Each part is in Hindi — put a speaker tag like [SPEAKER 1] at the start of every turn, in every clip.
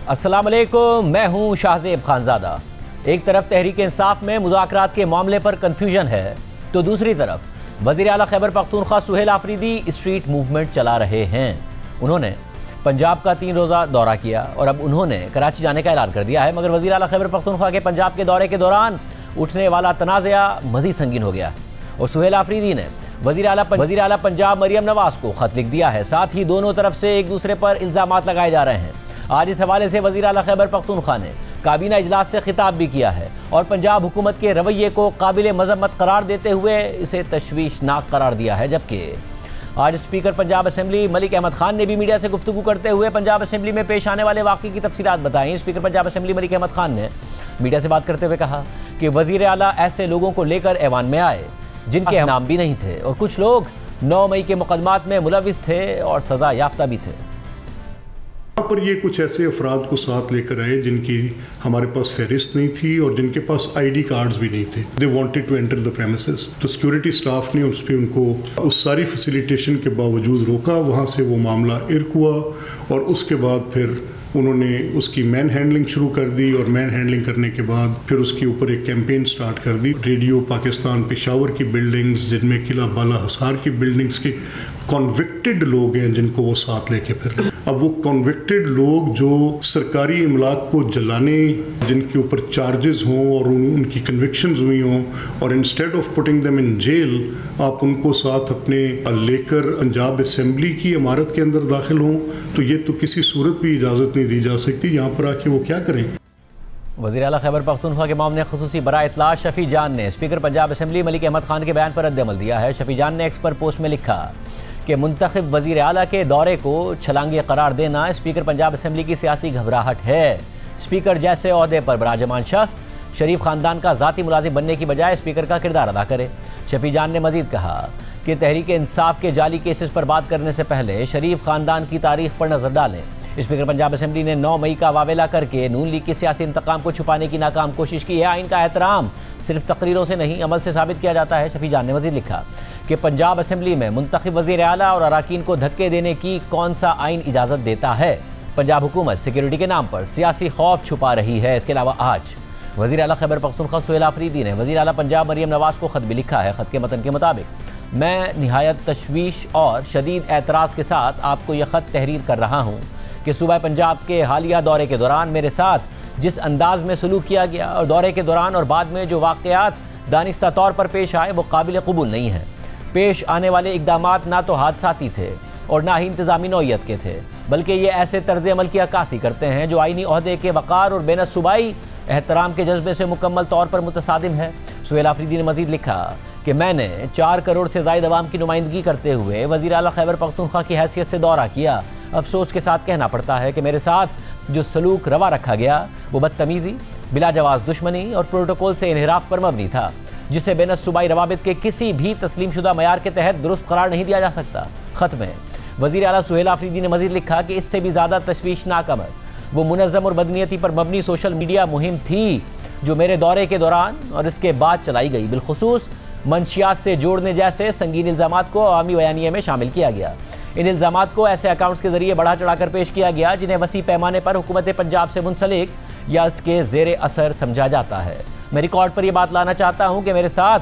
[SPEAKER 1] अस्सलाम वालेकुम, मैं हूं शाहजेब खानजादा। एक तरफ तहरीक इंसाफ में मुज़ाकरात के मामले पर कन्फ्यूजन है, तो दूसरी तरफ वज़ीर आला खैबर पख्तूनख्वा सुहेल आफरीदी स्ट्रीट मूवमेंट चला रहे हैं। उन्होंने पंजाब का 3 रोज़ा दौरा किया और अब उन्होंने कराची जाने का ऐलान कर दिया है। मगर वज़ीर आला खैबर पख्तूनख्वा के पंजाब के दौरे के दौरान उठने वाला तनाज़ा मज़ीद संगीन हो गया और सुहेल आफरीदी ने वज़ीर आला पंजाब मरियम नवाज़ को ख़त लिख दिया है। साथ ही दोनों तरफ से एक दूसरे पर इल्ज़ामात लगाए जा रहे हैं। आज इस हवाले से वज़ीर आला खैबर पख्तूनख्वा ने काबीना इजलास से खिताब भी किया है और पंजाब हुकूमत के रवैये को काबिल मज़म्मत करार देते हुए इसे तशवीशनाक करार दिया है। जबकि आज स्पीकर पंजाब असम्बली मलिक अहमद खान ने भी मीडिया से गुफ्तगू करते हुए पंजाब असम्बली में पेश आने वाले वाक़े की तफसीलात बताई। स्पीकर पंजाब असम्बली मलिक अहमद खान ने मीडिया से बात करते हुए कहा कि वज़ीर आला ऐसे लोगों को लेकर ऐवान में आए जिनके नाम भी नहीं थे और कुछ लोग 9 मई के मुकदमात में मुलविस थे और सज़ा याफ्ता भी थे।
[SPEAKER 2] यहाँ पर ये कुछ ऐसे अफराद को साथ लेकर आए जिनकी हमारे पास फहरिस्त नहीं थी और जिनके पास आईडी कार्ड्स भी नहीं थे। They wanted to enter the premises, तो सिक्योरिटी स्टाफ ने उस पर उनको उस सारी फैसिलिटेशन के बावजूद रोका। वहाँ से वो मामला इर्क हुआ और उसके बाद फिर उन्होंने उसकी मैन हैंडलिंग शुरू कर दी और मैन हैंडलिंग करने के बाद फिर उसके ऊपर एक कैंपेन स्टार्ट कर दी। रेडियो पाकिस्तान पेशावर की बिल्डिंग्स, जिनमें किला बाला हसार की बिल्डिंग्स के कॉन्विक्टेड लोग हैं जिनको वो साथ लेके फिर अब वो कॉन्विक्टेड लोग जो सरकारी इमलाक को जलाने, जिनके ऊपर चार्जेस हों और उनकी कन्विक्शंस हुई हों और instead of putting them in jail आप उनको साथ अपने लेकर पंजाब असम्बली की इमारत के अंदर दाखिल हों, तो ये तो किसी सूरत भी इजाज़त नहीं दी जा सकती। यहाँ पर आके वो क्या करें।
[SPEAKER 1] वज़ीर आला खैबर पख्तूनख्वा के मामले खुसूसी बराए इत्तला शफी जान ने स्पीकर पंजाब असम्बली मलिक अहमद खान के बयान पर रद्द-ए-अमल दिया है। शफी जान ने एक्स पर पोस्ट में लिखा कि मुंतखब वज़ीर आला के दौरे को छलांगे करार देना स्पीकर पंजाब असम्बली की सियासी घबराहट है। स्पीकर जैसे ओहदे पर बराजमान शख्स शरीफ ख़ानदान का ज़ाती मुलाजिम बनने की बजाय स्पीकर का किरदार अदा करे। शफी जान ने मज़ीद कहा कि तहरीक इंसाफ के जाली केसेस पर बात करने से पहले शरीफ ख़ानदान की तारीख पर नज़र डालें। स्पीकर पंजाब असम्बली ने 9 मई का वावेला करके नून लीग के सियासी इंतकाम को छुपाने की नाकाम कोशिश की है। आइन का एहतराम सिर्फ तकरीरों से नहीं अमल से साबित किया जाता है। शफी जान ने मज़ीद लिखा कि पंजाब असम्बली में मुंतखब वज़ीर आला और अराकीन को धक्के देने की कौन सा आइन इजाज़त देता है। पंजाब हुकूमत सिक्योरिटी के नाम पर सियासी खौफ छुपा रही है। इसके अलावा आज वज़ीर आला खैबर पख्तूनख्वा सुहेल आफरीदी ने वज़ीर आला पंजाब मरियम नवाज़ को ख़त भी लिखा है। ख़त के मतन के मुताबिक, मैं निहायत तशवीश और शदीद एतराज़ के साथ आपको यह ख़त तहरीर कर रहा हूँ कि सूबा पंजाब के हालिया दौरे के दौरान मेरे साथ जिस अंदाज में सलूक किया गया और दौरे के दौरान और बाद में जो वाक़यात दानिस्ता तौर पर पेश आए वो काबिल कबूल नहीं है। पेश आने वाले इक़दामात ना तो हादसाती थे और ना ही इंतज़ामी नौइयत के थे, बल्कि ये ऐसे तर्ज़ अमल की अक्कासी करते हैं जो आइनी ओहदे के वक़ार और बेनस सूबाई एहतराम के जज्बे से मुकम्मल तौर पर मुतसादिम है। सुहेल आफरीदी ने मज़ीद लिखा कि मैंने 4 करोड़ से ज़ायद अवाम की नुमाइंदगी करते हुए वज़ीर आला खैबर पख्तूनख्वा की हैसियत से दौरा किया। अफसोस के साथ कहना पड़ता है कि मेरे साथ जो सलूक रवा रखा गया वो बदतमीज़ी, बिला जवाज़ दुश्मनी और प्रोटोकॉल से इन्हिराफ पर मबनी था, जिसे बेनस सूबाई रवाबित के किसी भी तस्लीम शुदा मयार के तहत दुरुस्त करार नहीं दिया जा सकता। ख़त में वज़ीर आला सुहेल आफरीदी ने मज़ीद लिखा कि इससे भी ज़्यादा तशवीशनाक अमर वो मुनज़्ज़म और बदनीयती पर मबनी सोशल मीडिया मुहिम थी जो मेरे दौरे के दौरान और इसके बाद चलाई गई। बिलखुसूस मंशियात से जोड़ने जैसे संगीन इल्ज़ामात को अवामी बयानिए में शामिल किया गया। इन इल्ज़ामात को ऐसे अकाउंट्स के ज़रिए बढ़ा चढ़ाकर पेश किया गया जिन्हें वसी पैमाने पर हुकूमत पंजाब से मुंसलिक या इसके ज़ेरे असर समझा जाता है। मैं रिकॉर्ड पर यह बात लाना चाहता हूँ कि मेरे साथ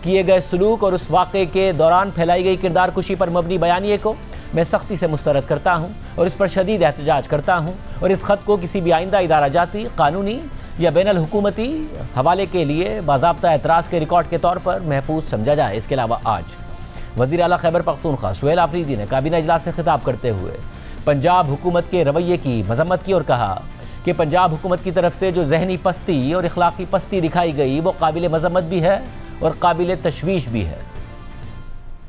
[SPEAKER 1] किए गए सलूक और उस वाक़े के दौरान फैलाई गई किरदार कुशी पर मबनी बयानिए को मैं सख्ती से मुस्तरद करता हूँ और इस पर शदीद एहतजाज करता हूँ और इस ख़त को किसी भी आइंदा इदारा जाती, कानूनी या बैनुल हुकूमती हवाले के लिए बाज़ाब्ता एतराज़ के रिकॉर्ड के तौर पर महफूज समझा जाए। इसके अलावा आज वज़ीर आला खैबर पख्तूनख्वा सुहेल आफरीदी ने काबीना इजलास से खिताब करते हुए पंजाब हुकूमत के रवैये की मजम्मत की और कहा कि पंजाब हुकूमत की तरफ से जो जहनी पस्ती और इखलाकी पस्ती दिखाई गई वो काबिल मजम्मत भी है और काबिल तशवीश भी है।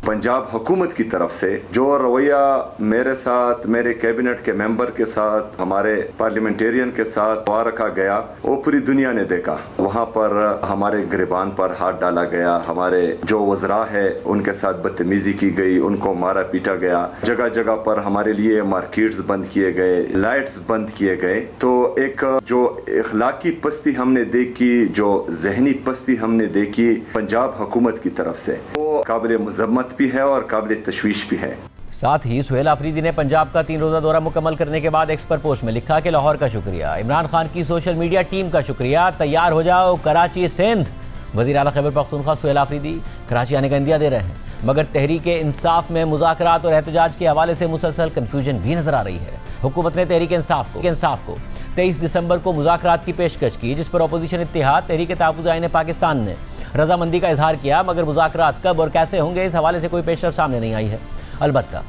[SPEAKER 3] पंजाब हुकूमत की तरफ से जो रवैया मेरे साथ, मेरे कैबिनेट के मेंबर के साथ, हमारे पार्लियामेंटेरियन के साथ वहाँ रखा गया वो पूरी दुनिया ने देखा। वहाँ पर हमारे गिरबान पर हाथ डाला गया, हमारे जो वज़रा है उनके साथ बदतमीजी की गई, उनको मारा पीटा गया, जगह जगह पर हमारे लिए मार्केट्स बंद किए गए, लाइट्स बंद किए गए। तो एक जो इखलाकी पस्ती हमने देखी, जो जहनी पस्ती हमने देखी पंजाब हुकूमत की तरफ से, वो काबिल मज़म्मत भी है और काबिल तशवीश भी है।
[SPEAKER 1] साथ ही सुहेल आफरीदी ने पंजाब का 3 रोज़ा दौरा मुकम्मल करने के बाद एक्स पर पोस्ट में लिखा कि लाहौर का शुक्रिया, इमरान खान की सोशल मीडिया टीम का शुक्रिया, तैयार हो जाओ कराची सिंध। वज़ीर आला खैबर पख्तूनख्वा सुहेल आफरीदी कराची आने का इंदिया दे रहे हैं, मगर तहरीक इंसाफ में मुज़ाकरात और एहतजाज के हवाले से मुसलसल कन्फ्यूजन भी नजर आ रही है। हुकूमत ने तहरीक इंसाफ को 23 दिसंबर को मुज़ाकरात की पेशकश की, जिस पर अपोजिशन इत्तेहाद तहरीक तहफ़्फ़ुज़ आईन पाकिस्तान ने रजामंदी का इजहार किया, मगर मुज़ाकरात कब और कैसे होंगे इस हवाले से कोई पेशरफ सामने नहीं आई है। अलबत्ता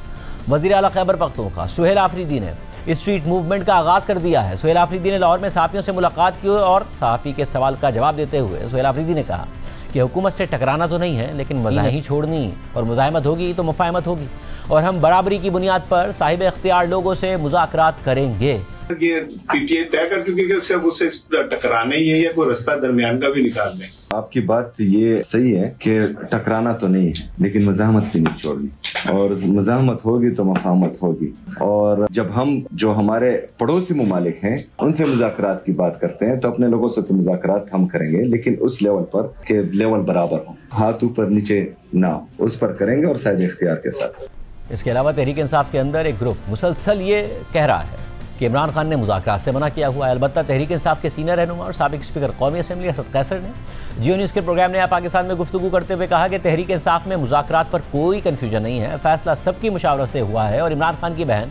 [SPEAKER 1] वज़ीर आला खैबर पख्तूनख्वा सुहेल आफरीदी ने स्ट्रीट मूवमेंट का आगाज़ कर दिया है। सुहेल आफरीदी ने लाहौर में सहाफ़ियों से मुलाकात की और सहाफ़ी के सवाल का जवाब देते हुए सुहेल आफरीदी ने कहा कि हुकूमत से टकराना तो नहीं है, लेकिन मज़ाही नहीं छोड़नी, और मुज़ाहमत होगी तो मुफ़ाहमत होगी, और हम बराबरी की बुनियाद पर साहिब इख्तियार लोगों से मुज़ाकरात करेंगे।
[SPEAKER 4] ये पीटीआई तय कर चुकी है कि सिर्फ उससे टकराना ही है या कोई रास्ता दरमियान का भी निकाल दें।
[SPEAKER 3] आपकी बात ये सही है कि टकराना तो नहीं है, लेकिन मज़ाहमत भी नहीं छोड़नी, और मज़ाहमत होगी तो मफाहमत होगी। और जब हम जो हमारे पड़ोसी मुमालिक हैं उनसे मुज़ाकरात की बात करते हैं तो अपने लोगों से तो मुज़ाकरात हम करेंगे, लेकिन उस लेवल पर के लेवल बराबर हो, हाथ ऊपर नीचे ना, उस पर करेंगे और साहिब इख्तियार के साथ।
[SPEAKER 1] इसके अलावा तहरीक इंसाफ के अंदर एक ग्रुप मुसलसल ये कह रहा है कि इमरान खान ने मुज़ाकरात से मना किया हुआ है। अलबत्ता तहरीक इंसाफ के सीनियर रहनुमा और साबिक स्पीकर कौमी असम्बली असद कैसर ने जियो न्यूज़ के प्रोग्राम नया पाकिस्तान में गुफ्तगू करते हुए कहा कि तहरीक इंसाफ में मुज़ाकरात पर कोई कन्फ्यूजन नहीं है, फैसला सबकी मुशावरत से हुआ है और इमरान खान की बहन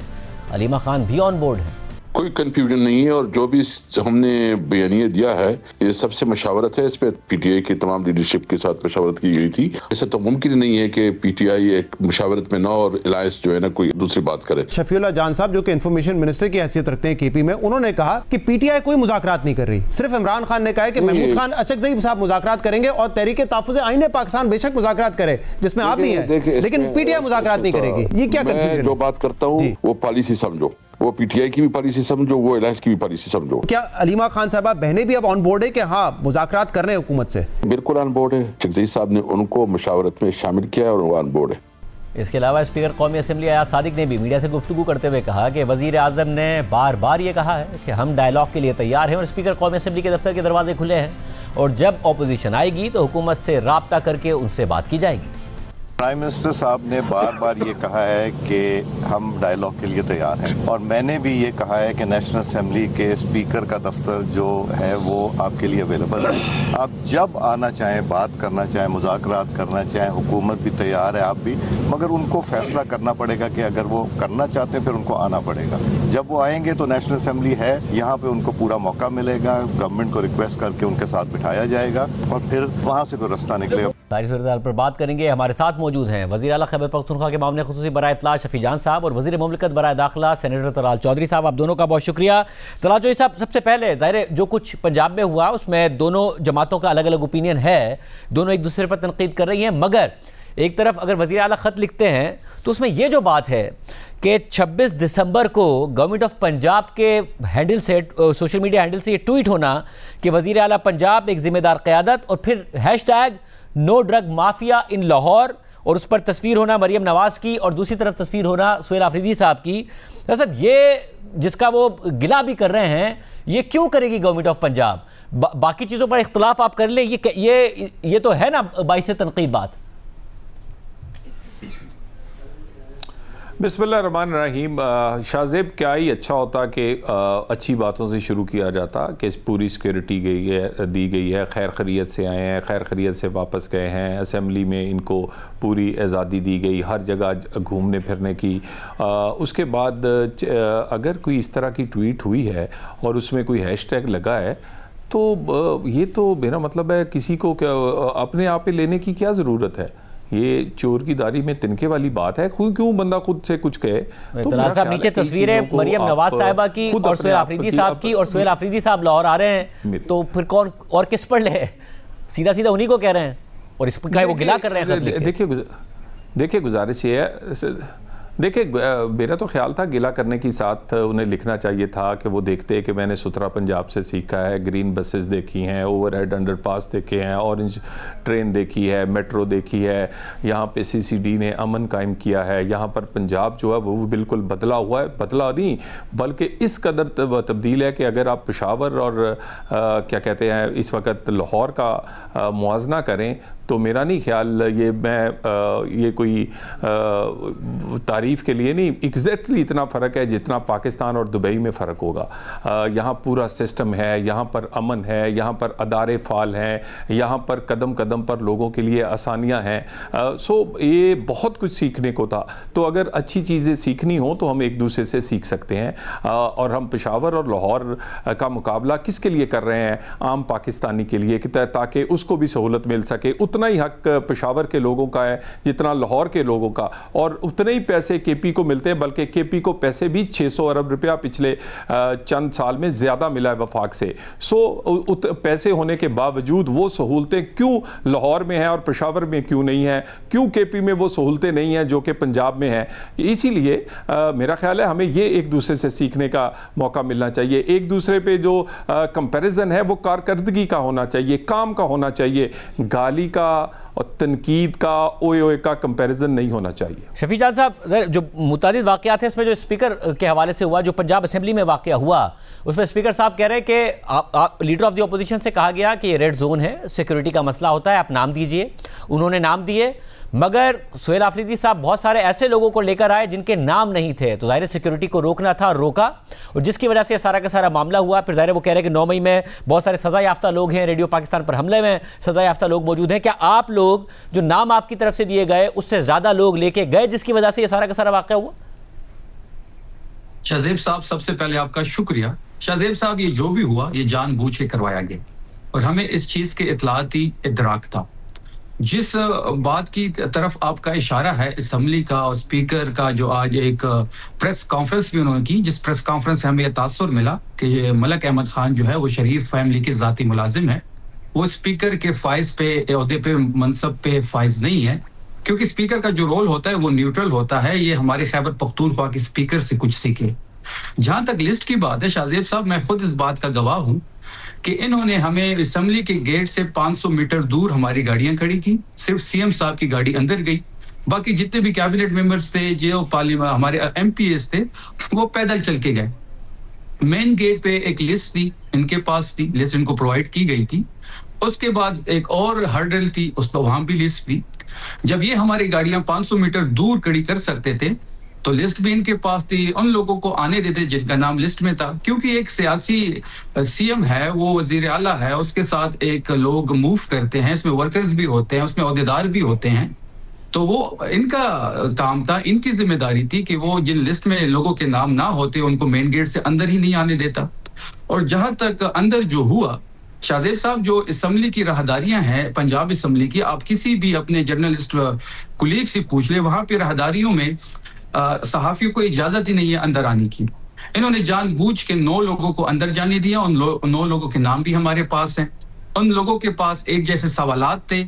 [SPEAKER 1] अलीमा खान भी ऑन बोर्ड है।
[SPEAKER 5] कोई कंफ्यूजन नहीं है, और जो भी हमने बयानिया दिया है ये सबसे मशावरत है। इस पर पीटीआई की तमाम लीडरशिप के साथ मशावरत की गई थी। ऐसा तो मुमकिन नहीं है कि पीटीआई एक मशावरत में ना और अलायंस जो है ना कोई दूसरी बात करे।
[SPEAKER 6] शफीउल्लाह जान साहब जो कि इंफॉर्मेशन मिनिस्टर की हैसियत रखते हैं केपी में, उन्होंने कहा कि पीटीआई कोई मुज़ाकरात नहीं कर रही, सिर्फ इमरान खान ने कहा है कि महमूद खान अचकज़ई साहब मुज़ाकरात करेंगे और तहरीक तहफ़्फ़ुज़ आईन पाकिस्तान बेशक मुज़ाकरात करे जिसमें आप भी हैं, लेकिन पीटीआई मुज़ाकरात नहीं करेगी। ये क्या कंफ्यूजन?
[SPEAKER 5] जो बात करता हूँ वो पॉलिसी समझो, वो पीटीआई की भी पॉलिसी समझो, वो अलायंस की भी पॉलिसी समझो।
[SPEAKER 6] क्या अलीमा खान साहबा बहनें भी अब ऑन बोर्ड है कि हाँ मुज़ाकरात कर रहे हैं हुकूमत से?
[SPEAKER 5] बिल्कुल ऑन बोर्ड है। चकज़ई साहब ने उनको मुशावरत में शामिल किया और वो ऑन बोर्ड है।
[SPEAKER 1] इसके अलावा स्पीकर कौमी असम्बली अयाज सादिक ने भी मीडिया से गुफ्तगू करते हुए कहा कि वज़ीर आज़म ने बार बार ये कहा है कि हम डायलॉग के लिए तैयार हैं और स्पीकर कौमी असम्बली के दफ्तर के दरवाजे खुले हैं, और जब अपोजिशन आएगी तो हुकूमत से राब्ता करके उनसे बात की जाएगी।
[SPEAKER 7] प्राइम मिनिस्टर साहब ने बार बार ये कहा है कि हम डायलॉग के लिए तैयार हैं, और मैंने भी ये कहा है कि नेशनल असेंबली के स्पीकर का दफ्तर जो है वो आपके लिए अवेलेबल है। आप जब आना चाहें, बात करना चाहें, मुज़ाकरात करना चाहें, हुकूमत भी तैयार है, आप भी, मगर उनको फैसला करना पड़ेगा कि अगर वो करना चाहते हैं फिर उनको आना पड़ेगा। जब वो आएंगे तो नेशनल असेंबली है, यहाँ पे उनको पूरा मौका मिलेगा, गवर्नमेंट को रिक्वेस्ट करके उनके साथ बिठाया जाएगा और फिर वहाँ से कोई रास्ता निकलेगा।
[SPEAKER 1] सारी सूरत पर बात करेंगे। हमारे साथ मौजूद हैं वज़ीर आला खैबर पख्तूनख्वा के मामले खुसूसी बराए इत्तला शफी जान साहब और वज़ीर मुमलिकत बराए दाखिला सेनेटर तलाल चौधरी साहब। आप दोनों का बहुत शुक्रिया। तलाल चौधरी साहब, सबसे पहले ज़ाहिर जो कुछ पंजाब में हुआ उसमें दोनों जमातों का अलग अलग ओपिनियन है, दोनों एक दूसरे पर तनकीद कर रही हैं, मगर एक तरफ अगर वज़ीर आला ख़त लिखते हैं तो उसमें यह जो बात है कि 26 दिसंबर को गवर्नमेंट ऑफ पंजाब के हैंडल से, सोशल मीडिया हैंडल से ये ट्वीट होना कि वज़ीर आला पंजाब एक ज़िम्मेदार क़यादत, और फिर हैशटैग नो ड्रग माफिया इन लाहौर, और उस पर तस्वीर होना मरियम नवाज़ की और दूसरी तरफ तस्वीर होना सुहेल आफरीदी साहब की। तो साहब ये जिसका वो गिला भी कर रहे हैं, ये क्यों करेगी गवर्नमेंट ऑफ पंजाब? बाकी चीज़ों पर इख्तलाफ आप कर लें, ये तो है ना बाइस से तनकीद बात।
[SPEAKER 8] बिस्मिल्लाहिर्रहमानिर्रहीम। शाहज़ेब, क्या ही अच्छा होता कि अच्छी बातों से शुरू किया जाता कि पूरी सिक्योरिटी दी गई है, खैर खैरियत से आए हैं, खैर खैरियत से वापस गए हैं, असेंबली में इनको पूरी आज़ादी दी गई, हर जगह घूमने फिरने की। उसके बाद अगर कोई इस तरह की ट्वीट हुई है और उसमें कोई हैशटैग लगा है तो ये तो मेरा मतलब है किसी को अपने आप पे लेने की क्या ज़रूरत है? ये चोर की दाढ़ी में तिनके वाली बात है। क्यों बंदा खुद से कुछ कहे? तो
[SPEAKER 1] साहब नीचे तस्वीरें मरियम नवाज साहिबा की और सुहेल आफरीदी साहब की, और सुहेल आफरीदी साहब लाहौर आ रहे हैं, तो फिर कौन और किस पर ले? सीधा सीधा उन्हीं को कह रहे हैं और इस पर वो गिला कर रहे हैं।
[SPEAKER 8] देखिए गुजारिश ये है, देखिए मेरा तो ख्याल था गिला करने के साथ उन्हें लिखना चाहिए था कि वो देखते हैं कि मैंने सुथरा पंजाब से सीखा है, ग्रीन बसेस देखी हैं, ओवरहेड अंडरपास देखे हैं, ऑरेंज ट्रेन देखी है, मेट्रो देखी है, यहाँ पे सीसीडी ने अमन कायम किया है, यहाँ पर पंजाब जो है वो बिल्कुल बदला हुआ है, बदला नहीं बल्कि इस कदर तब्दील है कि अगर आप पेशावर और क्या कहते हैं इस वक्त लाहौर का मुआजना करें तो मेरा नहीं ख्याल ये कोई तारीफ़ के लिए नहीं, एग्जैक्टली इतना फ़र्क है जितना पाकिस्तान और दुबई में फ़र्क होगा। यहाँ पूरा सिस्टम है, यहाँ पर अमन है, यहाँ पर अदारे फ़ाल हैं, यहाँ पर कदम कदम पर लोगों के लिए आसानियाँ हैं। सो ये बहुत कुछ सीखने को था। तो अगर अच्छी चीज़ें सीखनी हो तो हम एक दूसरे से सीख सकते हैं। और हम पेशावर और लाहौर का मुकाबला किसके लिए कर रहे हैं? आम पाकिस्तानी के लिए, ताकि उसको भी सहूलत मिल सके। उतना ही हक पेशावर के लोगों का है जितना लाहौर के लोगों का, और उतने ही पैसे केपी को मिलते हैं, बल्कि केपी को पैसे भी 600 अरब रुपया पिछले चंद साल में ज़्यादा मिला है वफाक से। सो पैसे होने के बावजूद वो सहूलतें क्यों लाहौर में हैं और पेशावर में क्यों नहीं है? क्यों केपी में वो सहूलतें नहीं हैं जो कि पंजाब में हैं? इसीलिए मेरा ख्याल है हमें ये एक दूसरे से सीखने का मौका मिलना चाहिए। एक दूसरे पे जो कंपैरिजन है वो कारकर्दगी का होना चाहिए, काम का होना चाहिए, गाली का और तनकीद का, ओए ओए का कंपैरिजन नहीं होना चाहिए।
[SPEAKER 1] शफी जान साहब, जो मुतादिद वाक़यात हैं इसमें जो स्पीकर के हवाले से हुआ, जो पंजाब असेंबली में वाक़या हुआ, उसमें स्पीकर साहब कह रहे हैं कि लीडर ऑफ द अपोजिशन से कहा गया कि ये रेड जोन है, सिक्योरिटी का मसला होता है, आप नाम दीजिए। उन्होंने नाम दिए, मगर सुहेल आफरीदी साहब बहुत सारे ऐसे लोगों को लेकर आए जिनके नाम नहीं थे, तो ज़ाहिर सिक्योरिटी को रोकना था, रोका, और जिसकी वजह से सारा का सारा मामला हुआ। फिर ज़ाहिर वो कह रहे हैं कि 9 मई में बहुत सारे सज़ा याफ्ता लोग हैं, रेडियो पाकिस्तान पर हमले में सज़ा याफ्ता लोग मौजूद हैं। क्या आप लोग जो नाम आपकी तरफ से दिए गए उससे ज़्यादा लोग लेके गए जिसकी वजह से ये सारा का सारा वाक़या हुआ?
[SPEAKER 9] शाहजेब साहब, सबसे पहले आपका शुक्रिया। शाहजेब साहब, ये जो भी हुआ ये जानबूझ के करवाया गया और हमें इस चीज़ के इत्तलाती इदराक था। जिस बात की तरफ आपका इशारा है असम्बली का और स्पीकर का, जो आज एक प्रेस कॉन्फ्रेंस भी उन्होंने की, जिस प्रेस कॉन्फ्रेंस से हमें यह तासुर मिला कि मलक अहमद खान जो है वो शरीफ फैमिली के ज़ाती मुलाजिम है, वो स्पीकर के फाइज पे, ओहदे पे, मनसब पे फाइज नहीं है, क्योंकि स्पीकर का जो रोल होता है वो न्यूट्रल होता है। ये हमारे खैबर पख्तूनख्वा के स्पीकर से कुछ सीखे। जहां तक लिस्ट की बात है शाहजेब साहब, मैं खुद इस बात का गवाह हूं कि इन्होंने हमें असेंबली के गेट से 500 मीटर दूर हमारी गाड़ियां खड़ी की, सिर्फ सीएम साहब की गाड़ी अंदर गई, बाकी जितने भी कैबिनेट मेंबर्स थे, जो पार्लियामेंट हमारे एमपीएस थे, वो पैदल चल के गए। मेन गेट पे एक लिस्ट थी, इनके पास थी, लिस्ट इनको प्रोवाइड की गई थी। उसके बाद एक और हर्डल थी, उस पर वहां भी लिस्ट थी। जब ये हमारी गाड़ियां 500 मीटर दूर खड़ी कर सकते थे तो लिस्ट भी इनके पास थी, उन लोगों को आने देते जिनका नाम लिस्ट में था, क्योंकि एक सियासी सीएम है, वो वजीर आला है, उसके साथ एक लोग मूव करते हैं, इसमें वर्कर्स भी होते हैं, उसमें ओहदेदार भी होते हैं, तो वो इनका काम था, इनकी जिम्मेदारी थी कि वो जिन लिस्ट में लोगों के नाम ना होते उनको मेन गेट से अंदर ही नहीं आने देता। और जहां तक अंदर जो हुआ, शाहजेब साहब, जो असेंबली की राहदारियां हैं पंजाब असेंबली की, आप किसी भी अपने जर्नलिस्ट कुलीग से पूछ ले, वहां पे राहदारियों में सहाफियों को इजाजत ही नहीं है अंदर आने की। इन्होंने जानबूझ के 9 लोगों को अंदर जाने दिया। उन 9 लोगों के नाम भी हमारे पास हैं। उन लोगों के पास एक जैसे सवालात थे,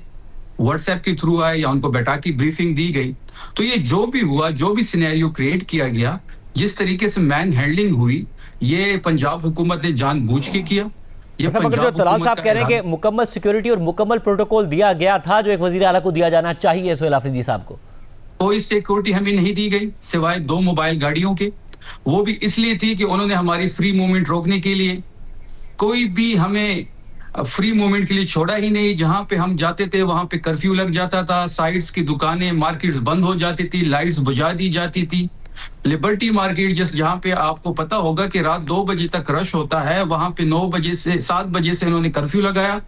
[SPEAKER 9] व्हाट्सएप के थ्रू आए या उनको बैठा की ब्रीफिंग दी गई। तो ये जो भी हुआ, जो भी सिनेरियो क्रिएट किया गया, जिस तरीके से मैन हैंडलिंग हुई, ये पंजाब हुकूमत ने जानबूझ के किया।
[SPEAKER 1] मगर जो तलाल साहब कह रहे हैं कि मुकम्मल सिक्योरिटी और मुकम्मल प्रोटोकॉल दिया गया था जो एक वजीर आला को दिया जाना चाहिए सुहेल आफरीदी साहब को,
[SPEAKER 9] कोई सिक्योरिटी हमें नहीं दी गई सिवाय 2 मोबाइल गाड़ियों के। वो भी इसलिए थी कि उन्होंने हमारी फ्री मूवमेंट रोकने के लिए, कोई भी हमें फ्री मूवमेंट के लिए छोड़ा ही नहीं। जहां पे हम जाते थे वहां पे कर्फ्यू लग जाता था, साइड्स की दुकानें, मार्केट्स बंद हो जाती थी, लाइट्स बुझा दी जाती थी। लिबर्टी मार्केट जहां पे आपको पता होगा कि रात 2 बजे तक रश होता है, वहां पे 9 बजे से 7 बजे से इन्होंने कर्फ्यू लगाया।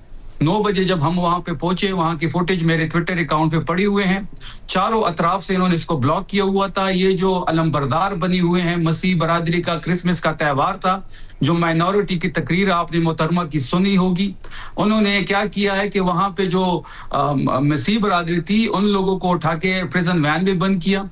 [SPEAKER 9] 9 बजे जब हम वहां पे पहुंचे, वहां की फुटेज मेरे ट्विटर अकाउंट पे पड़ी हुए हैं, चारों अतराफ से इन्होंने इसको ब्लॉक किया हुआ था। ये जो अलमबरदार बनी हुए हैं, मसीह बरादरी का क्रिसमस का त्यौहार था, जो माइनॉरिटी की तकरीर आपने मोहतरमा की सुनी होगी, उन्होंने क्या किया है कि वहां पे जो मसीह बरादरी थी उन लोगों को उठा के प्रिजन वैन में बंद किया।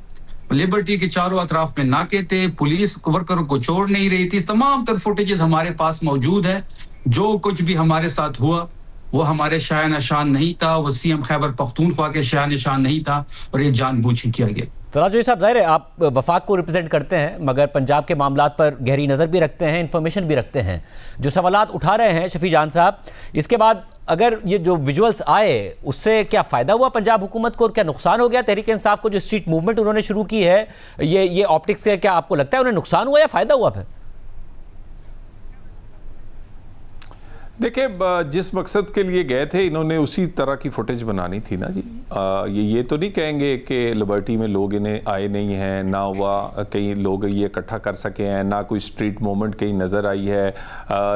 [SPEAKER 9] लिबर्टी के चारों अतराफ में नाके थे, पुलिस वर्करों को छोड़ नहीं रही थी। तमाम तर फुटेजेस हमारे पास मौजूद है। जो कुछ भी हमारे साथ हुआ वो हमारे शान निशान नहीं था, वो सीएम खैबर पख्तूनख्वा के शान निशान नहीं था, और ये जानबूझ के किया गया।
[SPEAKER 1] तलाल साहब, जाहिर है आप वफाक को रिप्रेजेंट करते हैं, मगर पंजाब के मामलात पर गहरी नज़र भी रखते हैं, इन्फॉर्मेशन भी रखते हैं। जो सवालात उठा रहे हैं शफी जान साहब, इसके बाद अगर ये जो विजुअल्स आए उससे क्या फ़ायदा हुआ पंजाब हुकूमत को और क्या नुकसान हो गया? तहरीक इंसाफ को जो स्ट्रीट मूवमेंट उन्होंने शुरू की है, ये ऑप्टिक्स से क्या आपको लगता है उन्हें नुकसान हुआ या फ़ायदा हुआ? फिर
[SPEAKER 8] देखिए, जिस मकसद के लिए गए थे इन्होंने उसी तरह की फुटेज बनानी थी ना जी। ये तो नहीं कहेंगे कि लिबर्टी में लोग इन्हें आए नहीं हैं, ना हुआ कहीं लोग ये इकट्ठा कर सके हैं, ना कोई स्ट्रीट मूवमेंट कहीं नज़र आई है,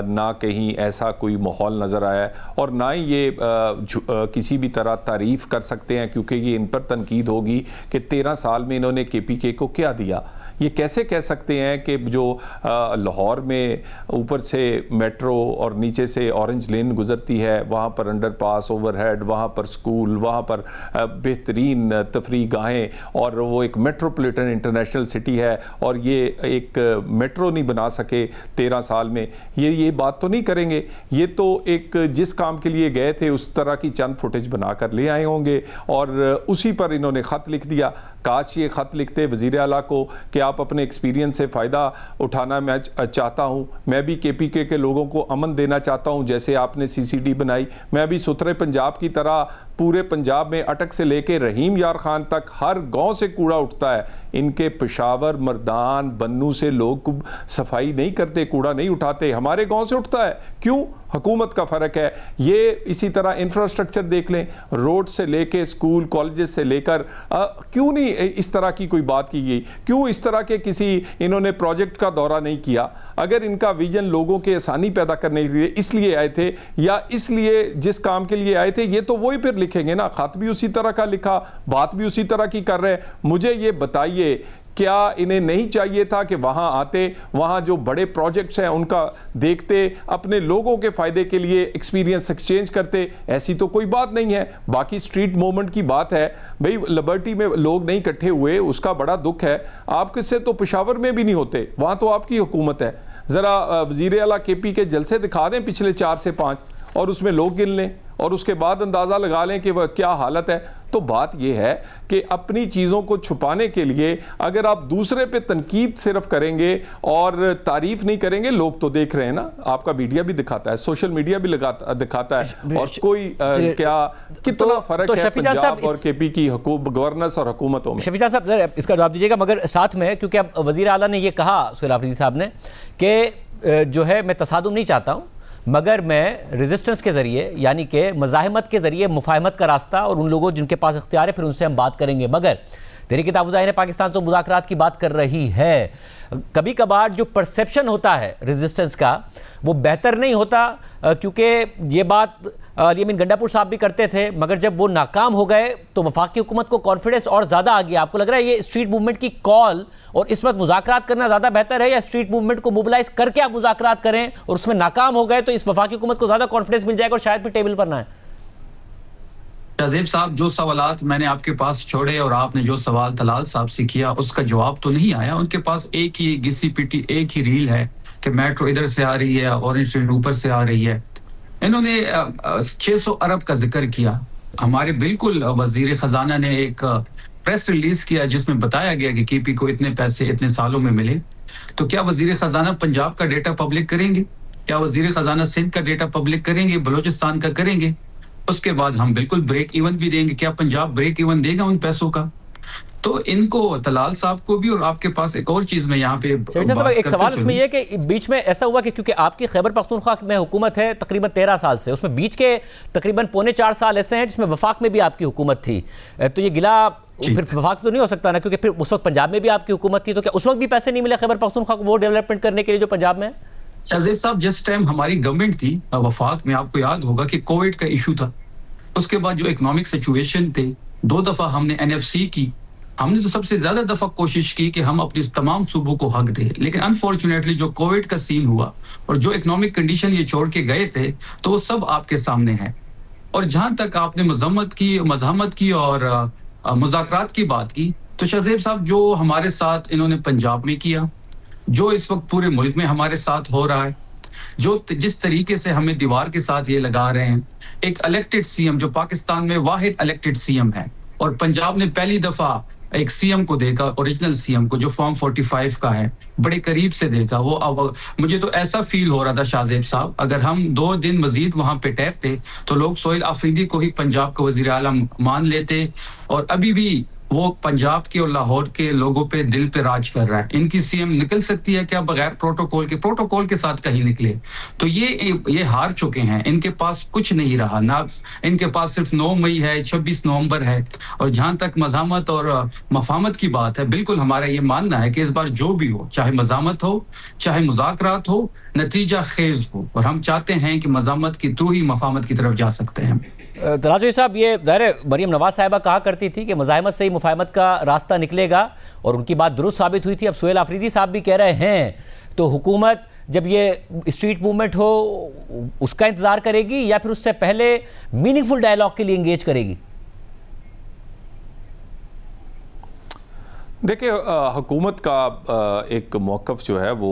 [SPEAKER 8] ना कहीं ऐसा कोई माहौल नज़र आया है, और ना ही ये किसी भी तरह तारीफ़ कर सकते हैं, क्योंकि ये इन पर तनकीद होगी कि 13 साल में इन्होंने KPK को क्या दिया। ये कैसे कह सकते हैं कि जो लाहौर में ऊपर से मेट्रो और नीचे से ऑरेंज लेन गुजरती है, वहाँ पर अंडरपास, ओवरहेड, वहाँ पर स्कूल, वहाँ पर बेहतरीन तफरी गाहें, और वो एक मेट्रोपॉलिटन इंटरनेशनल सिटी है, और ये एक मेट्रो नहीं बना सके 13 साल में, ये बात तो नहीं करेंगे। ये तो एक जिस काम के लिए गए थे उस तरह की चंद फुटेज बनाकर ले आए होंगे, और उसी पर इन्होंने ख़त लिख दिया। काश ये ख़त लिखते वज़ीर आला को कि आप अपने एक्सपीरियंस से फ़ायदा उठाना मैं चाहता हूँ, मैं भी KPK के लोगों को अमन देना चाहता हूँ, जैसे आपने CCD बनाई, मैं भी सुथरे पंजाब की तरह पूरे पंजाब में अटक से लेके रहीम यार खान तक हर गांव से कूड़ा उठता है। इनके पेशावर, मर्दान, बन्नू से लोग सफाई नहीं करते, कूड़ा नहीं उठाते, हमारे गांव से उठता है। क्यों? हुकूमत का फ़र्क है। ये इसी तरह इंफ्रास्ट्रक्चर देख लें, रोड से लेके स्कूल कॉलेजेस से लेकर, क्यों नहीं इस तरह की कोई बात की गई? क्यों इस तरह के किसी इन्होंने प्रोजेक्ट का दौरा नहीं किया? अगर इनका विजन लोगों के आसानी पैदा करने के लिए इसलिए आए थे, या इसलिए जिस काम के लिए आए थे, ये तो वही फिर लिखेंगे ना। खत भी उसी तरह का लिखा, बात भी उसी तरह की कर रहे हैं। मुझे ये बताइए, क्या इन्हें नहीं चाहिए था कि वहां आते, वहां जो बड़े प्रोजेक्ट्स हैं उनका देखते, अपने लोगों के फायदे के लिए एक्सपीरियंस एक्सचेंज करते? ऐसी तो कोई बात नहीं है। बाकी स्ट्रीट मूवमेंट की बात है, भाई लिबर्टी में लोग नहीं इकट्ठे हुए, उसका बड़ा दुख है। आपके से तो पेशावर में भी नहीं होते, वहां तो आपकी हुकूमत है। जरा वज़ीर आला KP के जलसे दिखा दें पिछले 4 से 5, और उसमें लोग गिन लें, और उसके बाद अंदाज़ा लगा लें कि वह क्या हालत है। तो बात यह है कि अपनी चीज़ों को छुपाने के लिए अगर आप दूसरे पे तनकीद सिर्फ करेंगे और तारीफ नहीं करेंगे, लोग तो देख रहे हैं ना, आपका मीडिया भी दिखाता है, सोशल मीडिया भी दिखाता है, और कोई कितना फ़र्क है पंजाब और KP की गवर्नेंस और हुकूमतों में।
[SPEAKER 1] शफीजा साहब इसका जवाब दीजिएगा, मगर साथ में, क्योंकि अब वज़ीर आला ने यह कहा सुहेल आफरीदी साहब ने कि जो है मैं तसादुम नहीं चाहता हूँ, मगर मैं रेजिस्टेंस के ज़रिए, यानी कि मज़ाहमत के ज़रिए मुफाहमत का रास्ता, और उन लोगों जिनके पास इख्तियार है फिर उनसे हम बात करेंगे। मगर तहरीक ताफ़ुज़ पाकिस्तान तो मुज़ाकरात की बात कर रही है। कभी कभार जो परसेप्शन होता है रेजिस्टेंस का वो बेहतर नहीं होता, क्योंकि ये बात अमीन गंडापुर साहब भी करते थे, मगर जब वो नाकाम हो गए तो वफाकी हुकूमत को कॉन्फिडेंस और ज़्यादा आ गया। आपको लग रहा है ये स्ट्रीट मूवमेंट की कॉल और इस वक्त मुज़ाकरात करना ज़्यादा बेहतर है, या स्ट्रीट मूवमेंट को मोबिलाइज करके आप मुज़ाकरात करें और उसमें नाकाम हो गए तो इस वफाकी हुकूमत को ज़्यादा कॉन्फिडेंस मिल जाएगा और शायद भी टेबल पर ना है?
[SPEAKER 9] शाहज़ेब साहब, जो सवालात मैंने आपके पास छोड़े और आपने जो सवाल तलाल साहब से किया उसका जवाब तो नहीं आया। उनके पास एक ही घिसी पिटी एक ही रील है कि मेट्रो इधर से आ रही है, ऑरेंज लेन ऊपर से आ रही है। इन्होंने 600 अरब का जिक्र किया। हमारे बिल्कुल वजीर खजाना ने एक प्रेस रिलीज किया जिसमें बताया गया कि KP को इतने पैसे इतने सालों में मिले। तो क्या वजीर खजाना पंजाब का डेटा पब्लिक करेंगे? क्या वजीर खजाना सिंध का डेटा पब्लिक करेंगे? बलूचिस्तान का करेंगे? उसके बाद हम बिल्कुल ब्रेक इवन भी देंगे। क्या पंजाब ब्रेक इवन देगा उन पैसों का? तो इनको, तलाल साहब को भी, और आपके पास एक और चीज में यहाँ पे
[SPEAKER 1] एक सवाल इसमें यह कि बीच में ऐसा हुआ कि क्योंकि आपकी खैबर पख्तूनख्वा में हुकूमत है तकरीबन 13 साल से, उसमें बीच के तकरीबन 3.25 साल ऐसे हैं जिसमें वफाक में भी आपकी हुकूमत थी, तो ये गिला फिर वफाक तो नहीं हो सकता ना, क्योंकि फिर उस वक्त पंजाब में भी आपकी हुकूमत थी। तो क्या उस वक्त भी पैसे नहीं मिले खैबर पख्तूनख्वा को वो डेवलपमेंट करने के लिए जो पंजाब में है?
[SPEAKER 9] शाहज़ेब साहब, जिस टाइम हमारी गवर्नमेंट थी वफाक में, आपको याद होगा कि कोविड का इशू था। उसके बाद जो इकोनॉमिक सिचुएशन थे, 2 दफा हमने NFC की, हमने तो सबसे ज्यादा दफा कोशिश की कि हम अपने तमाम सूबों को हक दें, लेकिन अनफॉर्चुनेटली जो कोविड का सीन हुआ और जो इकोनॉमिक कंडीशन ये छोड़ के गए थे, तो वो सब आपके सामने है। और जहां तक आपने मज़ाहमत की और मुज़ाकरात की बात की, तो शाहज़ेब साहब जो हमारे साथ इन्होंने पंजाब में किया, जो इस वक्त पूरे मुल्क में हमारे साथ हो रहा है, जो जिस तरीके से हमें दीवार के साथ ये लगा रहे हैं, एक इलेक्टेड CM जो पाकिस्तान में वाहिद इलेक्टेड CM है, और पंजाब ने पहली दफा एक CM को देखा, ओरिजिनल CM को जो फॉर्म 45 का है, बड़े करीब से देखा। वो अब मुझे तो ऐसा फील हो रहा था शाहज़ेब साहब, अगर हम 2 दिन मजीद वहां पे ठहरते तो लोग सोहेल आफरीदी को ही पंजाब का वजीर आला मान लेते, और अभी भी वो पंजाब के और लाहौर के लोगों पे दिल पे राज कर रहा है। इनकी सीएम निकल सकती है क्या बगैर प्रोटोकॉल के साथ कहीं निकले? तो ये हार चुके हैं, इनके पास कुछ नहीं रहा ना, इनके पास सिर्फ 9 मई है, 26 नवंबर है। और जहां तक मज़ामत और मफामत की बात है, बिल्कुल हमारा ये मानना है कि इस बार जो भी हो, चाहे मज़ामत हो चाहे मुज़ाकरात हो, नतीजा खेज हो, और हम चाहते हैं कि मज़ामत के थ्रू ही मफामत की तरफ जा सकते हैं।
[SPEAKER 1] तलाजुई साहब, ये ज़ाहिर मरीम नवाज साहिबा कहा करती थी कि मुज़ाहमत से ही मुफाहमत का रास्ता निकलेगा, और उनकी बात दुरुस्त साबित हुई थी। अब सुहेल आफरीदी साहब भी कह रहे हैं, तो हुकूमत जब ये स्ट्रीट मूवमेंट हो उसका इंतज़ार करेगी या फिर उससे पहले मीनिंगफुल डायलॉग के लिए इंगेज करेगी?
[SPEAKER 8] देखिए, हुकूमत का एक मौक़िफ़ जो है वो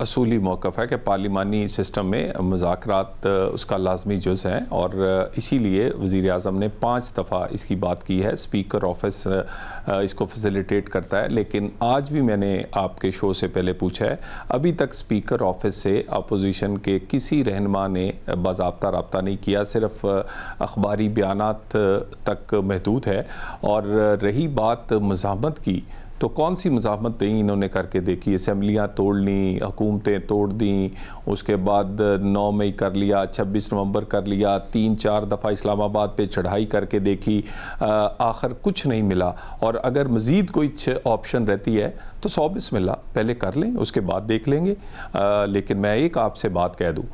[SPEAKER 8] असूली मौक़िफ़ है कि पार्लिमानी सिस्टम में मुज़ाकरात उसका लाजमी जुज़ है, और इसीलिए वज़ीर-ए-आज़म ने 5 दफ़ा इसकी बात की है। स्पीकर ऑफिस इसको फैसिलिटेट करता है, लेकिन आज भी मैंने आपके शो से पहले पूछा है, अभी तक स्पीकर ऑफिस से अपोजिशन के किसी रहनुमा ने बाज़ाब्ता रब्ता नहीं किया, सिर्फ अखबारी बयानात तक महदूद है। और रही बात मज़ाहमत की, तो कौन सी मज़ाहमत नहीं इन्होंने करके देखी? असम्बलियाँ तोड़ ली, हुकूमतें तोड़ दी, उसके बाद 9 मई कर लिया, 26 नवंबर कर लिया, 3-4 दफ़ा इस्लामाबाद पे चढ़ाई करके देखी, आखिर कुछ नहीं मिला। और अगर मज़ीद कोई ऑप्शन रहती है तो 100 बिस्मिल्लाह पहले कर लें, उसके बाद देख लेंगे। लेकिन मैं एक आपसे बात कह दूँ,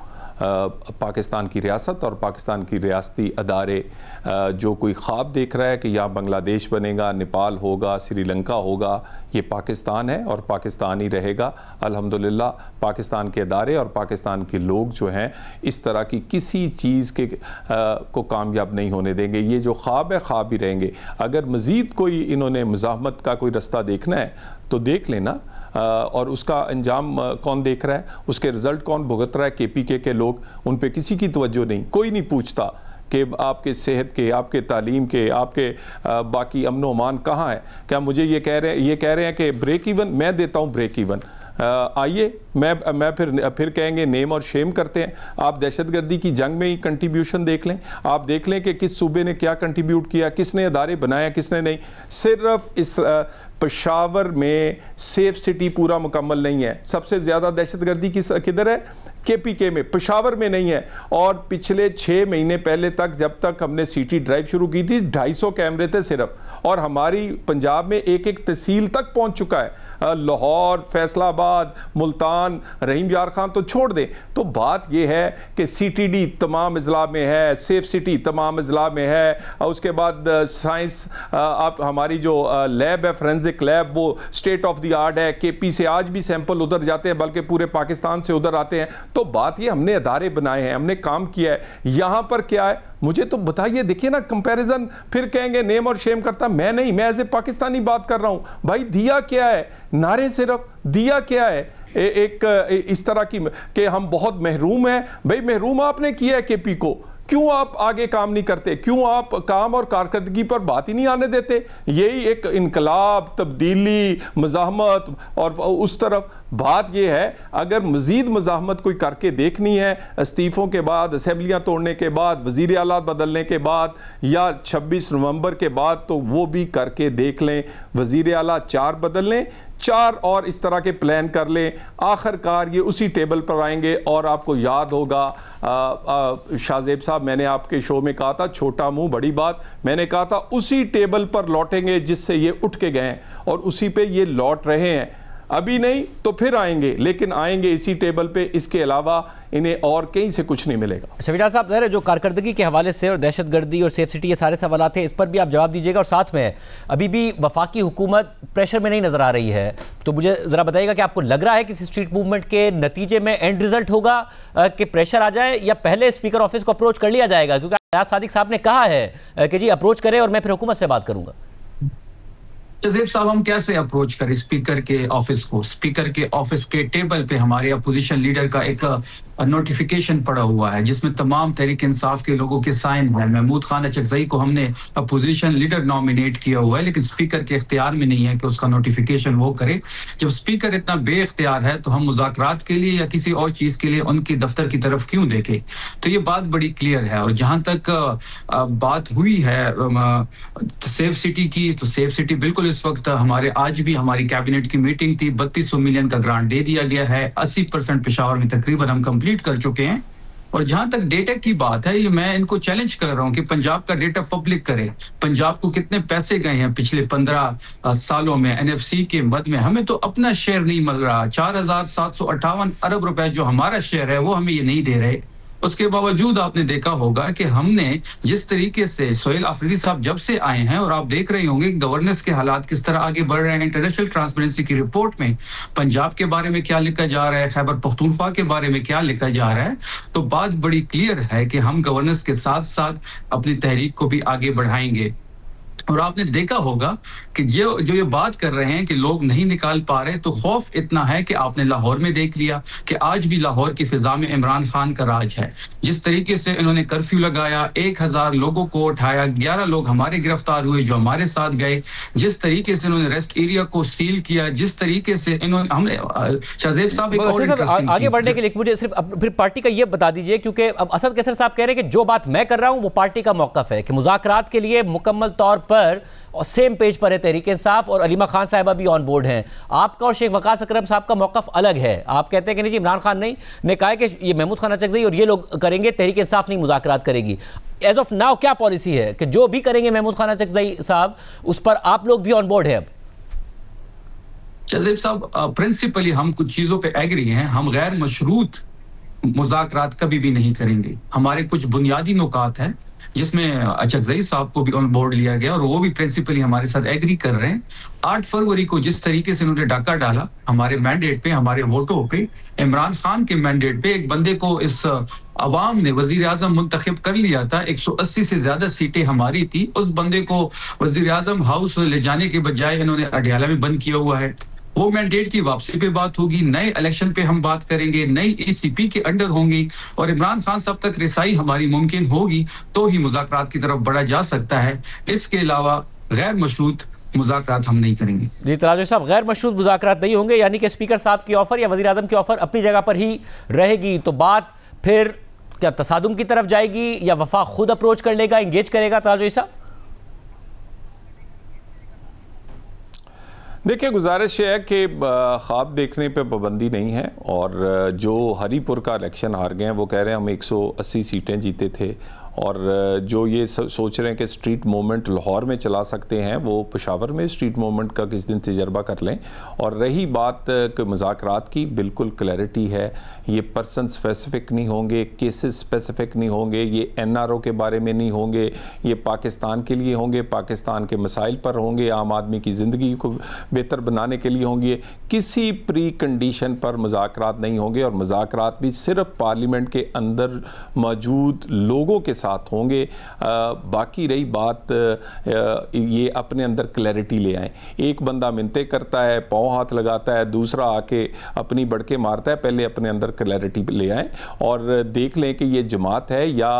[SPEAKER 8] पाकिस्तान की रियासत और पाकिस्तान की रियासती अदारे जो कोई ख्वाब देख रहा है कि यहाँ बांग्लादेश बनेगा, नेपाल होगा, श्रीलंका होगा, ये पाकिस्तान है और पाकिस्तान ही रहेगा। अल्हम्दुलिल्लाह पाकिस्तान के अदारे और पाकिस्तान के लोग जो हैं इस तरह की किसी चीज़ के को कामयाब नहीं होने देंगे। ये जो ख्वाब है ख्वाब ही रहेंगे। अगर मज़ीद कोई इन्होंने मुज़ाहमत का कोई रास्ता देखना है तो देख लेना, और उसका अंजाम कौन देख रहा है, उसके रिज़ल्ट कौन भुगत रहा है? KPK के लोग, उन पे किसी की तवज्जो नहीं, कोई नहीं पूछता कि आपके सेहत के, आपके तालीम के, आपके बाकी अमन व अमान कहाँ है। क्या मुझे ये कह रहे हैं कि ब्रेक इवन मैं देता हूँ, ब्रेक इवन आइए मैं फिर कहेंगे नेम और शेम करते हैं। आप दहशतगर्दी की जंग में ही कंट्रीब्यूशन देख लें, आप देख लें कि किस सूबे ने क्या कंट्रीब्यूट किया, किसने अदारे बनाया, किसने नहीं। सिर्फ इस पेशावर में सेफ सिटी पूरा मुकम्मल नहीं है। सबसे ज़्यादा दहशतगर्दी किधर है? KPK में, पेशावर में नहीं है। और पिछले 6 महीने पहले तक, जब तक हमने सिटी ड्राइव शुरू की थी, 250 कैमरे थे सिर्फ, और हमारी पंजाब में एक तहसील तक पहुंच चुका है। लाहौर, फैसलाबाद, मुल्तान, रहीम यार खान तो छोड़ दें। तो बात यह है कि CTD तमाम अजला में है, सेफ सिटी तमाम अजला में है। उसके बाद साइंस, आप हमारी जो लैब है, फोरेंसिक लैब, वो स्टेट ऑफ द आर्ट है। KP से आज भी सैंपल उधर जाते हैं, बल्कि पूरे पाकिस्तान से उधर आते हैं। तो बात ये, हमने अदारे बनाए हैं, हमने काम किया है। यहां पर क्या है मुझे तो बताइए। देखिए ना कंपैरिजन, फिर कहेंगे नेम और शेम करता, मैं नहीं, मैं एज ए पाकिस्तानी बात कर रहा हूं। भाई दिया क्या है? नारे सिर्फ दिया क्या है? एक इस तरह की कि हम बहुत महरूम हैं। भाई महरूम आपने किया है KP को, क्यों आप आगे काम नहीं करते? क्यों आप काम और कारकर्दगी पर बात ही नहीं आने देते? यही एक इनकलाब, तब्दीली, मज़ाहमत, और उस तरफ बात यह है, अगर मज़ीद मज़ाहमत कोई करके देखनी है इस्तीफ़ों के बाद, असेंबलियाँ तोड़ने के बाद, वज़ीर आला बदलने के बाद, या 26 नवंबर के बाद, तो वो भी करके देख लें। वज़ीर आला 4 बदल लें, 4 और इस तरह के प्लान कर लें, आखिरकार ये उसी टेबल पर आएंगे। और आपको याद होगा शाहजेब साहब, मैंने आपके शो में कहा था, छोटा मुंह बड़ी बात, मैंने कहा था उसी टेबल पर लौटेंगे जिससे ये उठ के गए हैं, और उसी पे ये लौट रहे हैं। अभी नहीं तो फिर आएंगे, लेकिन आएंगे इसी टेबल पे, इसके अलावा इन्हें और कहीं से कुछ नहीं मिलेगा।
[SPEAKER 1] शफीजान साहब, ज़रा जो कारकर्दगी के हवाले से और दहशतगर्दी और सेफ सिटी, ये सारे सवाल थे, इस पर भी आप जवाब दीजिएगा। और साथ में अभी भी वफाकी हुकूमत प्रेशर में नहीं नजर आ रही है, तो मुझे ज़रा बताइएगा कि आपको लग रहा है कि स्ट्रीट मूवमेंट के नतीजे में एंड रिजल्ट होगा कि प्रेशर आ जाए, या पहले स्पीकर ऑफिस को अप्रोच कर लिया जाएगा? क्योंकि आजाद सादिक साहब ने कहा है कि जी अप्रोच करें और मैं फिर हुकूमत से बात करूंगा।
[SPEAKER 9] शहजेब साहब, हम कैसे अप्रोच करें स्पीकर के ऑफिस को? स्पीकर के ऑफिस के टेबल पे हमारे अपोजिशन लीडर का एक नोटिफिकेशन पड़ा हुआ है जिसमें तमाम तहरीक इंसाफ के लोगों के साइन हैं। महमूद खान अचकज़ई को हमने अपोजिशन लीडर नॉमिनेट किया हुआ है, लेकिन स्पीकर के इख्तियार में नहीं है कि उसका नोटिफिकेशन वो करे। जब स्पीकर इतना बेइख्तियार है तो हम मुज़ाकरात के लिए या किसी और चीज़ के लिए उनके दफ्तर की तरफ क्यों देखें? तो ये बात बड़ी क्लियर है। और जहाँ तक बात हुई है सेफ सिटी की, तो सेफ सिटी बिल्कुल इस वक्त हमारे आज भी हमारी कैबिनेट की मीटिंग थी, 3200 मिलियन का ग्रांट दे दिया गया है, 80% पेशावर में तकरीबन हम कंप्लीट कर चुके हैं। और जहां तक डेटा की बात है, ये मैं इनको चैलेंज कर रहा हूं कि पंजाब का डेटा पब्लिक करे। पंजाब को कितने पैसे गए हैं पिछले 15 सालों में एनएफसी के मद में? हमें तो अपना शेयर नहीं मिल रहा। 4758 अरब रुपए जो हमारा शेयर है वो हमें ये नहीं दे रहे। उसके बावजूद आपने देखा होगा कि हमने जिस तरीके से सोहेल आफरीदी साहब जब से आए हैं, और आप देख रहे होंगे गवर्नेंस के हालात किस तरह आगे बढ़ रहे हैं। इंटरनेशनल ट्रांसपेरेंसी की रिपोर्ट में पंजाब के बारे में क्या लिखा जा रहा है, खैबर पख्तूनख्वा के बारे में क्या लिखा जा रहा है, तो बात बड़ी क्लियर है कि हम गवर्नेंस के साथ साथ अपनी तहरीक को भी आगे बढ़ाएंगे। और आपने देखा होगा कि जो ये बात कर रहे हैं कि लोग नहीं निकाल पा रहे, तो खौफ इतना है कि आपने लाहौर में देख लिया कि आज भी लाहौर की फिजा में इमरान खान का राज है। जिस तरीके से इन्होंने कर्फ्यू लगाया, 1000 लोगों को उठाया, 11 लोग हमारे गिरफ्तार हुए जो हमारे साथ गए, जिस तरीके से इन्होंने रेस्ट एरिया को सील किया, जिस तरीके से इन्होंने हमने शाहजेब साहब
[SPEAKER 1] आगे बढ़ने के लिए मुझे सिर्फ फिर पार्टी का ये बता दीजिए, क्योंकि अब असद कैसर साहब कह रहे हैं कि जो बात मैं कर रहा हूं वो पार्टी का मौकफ है कि मुज़ाकरात के लिए मुकम्मल तौर पर और सेम पेज पर है तहरीक इंसाफ, और अलीमा खान साहिबा भी ऑन बोर्ड हैं। आपका और शेख वकास अकरम साहब का मौकफ अलग है। आप कहते हैं कि नहीं जी, इमरान खान नहीं ने कहा है कि ये महमूद खान अचकज़ई और ये लोग करेंगे, तहरीक इंसाफ नहीं मुज़ाकरात करेगी। एज ऑफ नाउ क्या पॉलिसी है कि जो भी करेंगे महमूद खान अचकज़ई साहब उस पर आप लोग भी ऑन बोर्ड है? अब
[SPEAKER 9] शाहजेब साहब, प्रिंसिपली हम कुछ चीजों पे एग्री हैं। हम गैर मशरूत मुज़ाकरात कभी भी नहीं करेंगे। हमारे कुछ बुनियादी नुकात हैं जिसमें अचकज़ई साहब को भी ऑन बोर्ड लिया गया और वो भी प्रिंसिपली हमारे साथ एग्री कर रहे हैं। 8 फरवरी को जिस तरीके से उन्होंने डाका डाला हमारे मैंडेट पे, हमारे वोटों पे, इमरान खान के मैंडेट पे, एक बंदे को इस अवाम ने वजीर आजम मुंतखब कर लिया था, 180 से ज्यादा सीटें हमारी थी, उस बंदे को वजीर आजम हाउस ले जाने के बजाय इन्होंने अडियाला में बंद किया हुआ है। वो मैंडेट की वापसी पे बात होगी, नए इलेक्शन पे हम बात करेंगे, नई ईसीपी के अंडर होंगी और इमरान खान साहब तक रिसाई हमारी मुमकिन होगी तो ही मुज़ाकरात की तरफ बढ़ा जा सकता है। इसके अलावा गैर मशरूत मुज़ाकरात हम नहीं करेंगे।
[SPEAKER 1] जी तराजुल साहब, गैर मशरूत मुज़ाकरात नहीं होंगे, यानी कि स्पीकर साहब की ऑफर या वज़ीर आज़म की ऑफर अपनी जगह पर ही रहेगी, तो बात फिर क्या तसादुम की तरफ जाएगी या वफाक खुद अप्रोच कर लेगा, इंगेज करेगा? तराजुल साहब
[SPEAKER 8] देखिए, गुजारिश है कि ख्वाब देखने पे पाबंदी नहीं है, और जो हरीपुर का इलेक्शन हार गए हैं वो कह रहे हैं हम 180 सीटें जीते थे, और जो ये सोच रहे हैं कि स्ट्रीट मूवमेंट लाहौर में चला सकते हैं वो पेशावर में स्ट्रीट मूवमेंट का किस दिन तजर्बा कर लें। और रही बात मुज़ाकरात की, बिल्कुल क्लैरिटी है, ये पर्सन स्पेसिफिक नहीं होंगे, केसेस स्पेसिफिक नहीं होंगे, ये NRO के बारे में नहीं होंगे, ये पाकिस्तान के लिए होंगे, पाकिस्तान के मसाइल पर होंगे, आम आदमी की ज़िंदगी को बेहतर बनाने के लिए होंगे। किसी प्री कंडीशन पर मुज़ाकरात नहीं होंगे, और मुज़ाकरात भी सिर्फ पार्लियामेंट के अंदर मौजूद लोगों के साथ होंगे। बाकी रही बात, ये अपने अंदर क्लैरिटी ले आए। एक बंदा मिन्नतें करता है, पाँव हाथ लगाता है, दूसरा आके अपनी बढ़के मारता है, पहले अपने अंदर क्लैरिटी ले आए और देख लें कि ये जमात है या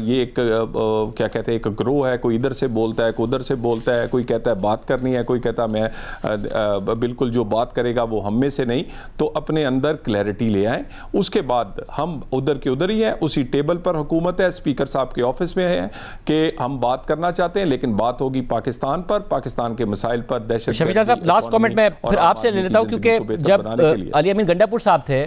[SPEAKER 8] ये एक क्या कहते हैं, एक ग्रोह है। कोई इधर से बोलता है, कोई उधर से बोलता है, कोई कहता है बात करनी है, कोई कहता है मैं बिल्कुल जो बात करेगा वो हम में से नहीं। तो अपने अंदर क्लैरिटी ले आए, उसके बाद हम उधर के उधर ही हैं, उसी टेबल पर हुकूमत है, स्पीकर साहब के ऑफिस में है कि हम बात करना चाहते हैं, लेकिन बात होगी पाकिस्तान पर, पाकिस्तान के मसाइल पर, दहशत।
[SPEAKER 1] शफीजा साहब, लास्ट कमेंट मैं फिर आपसे ले लेता हूं, क्योंकि जब अली अमीन गंडापुर साहब थे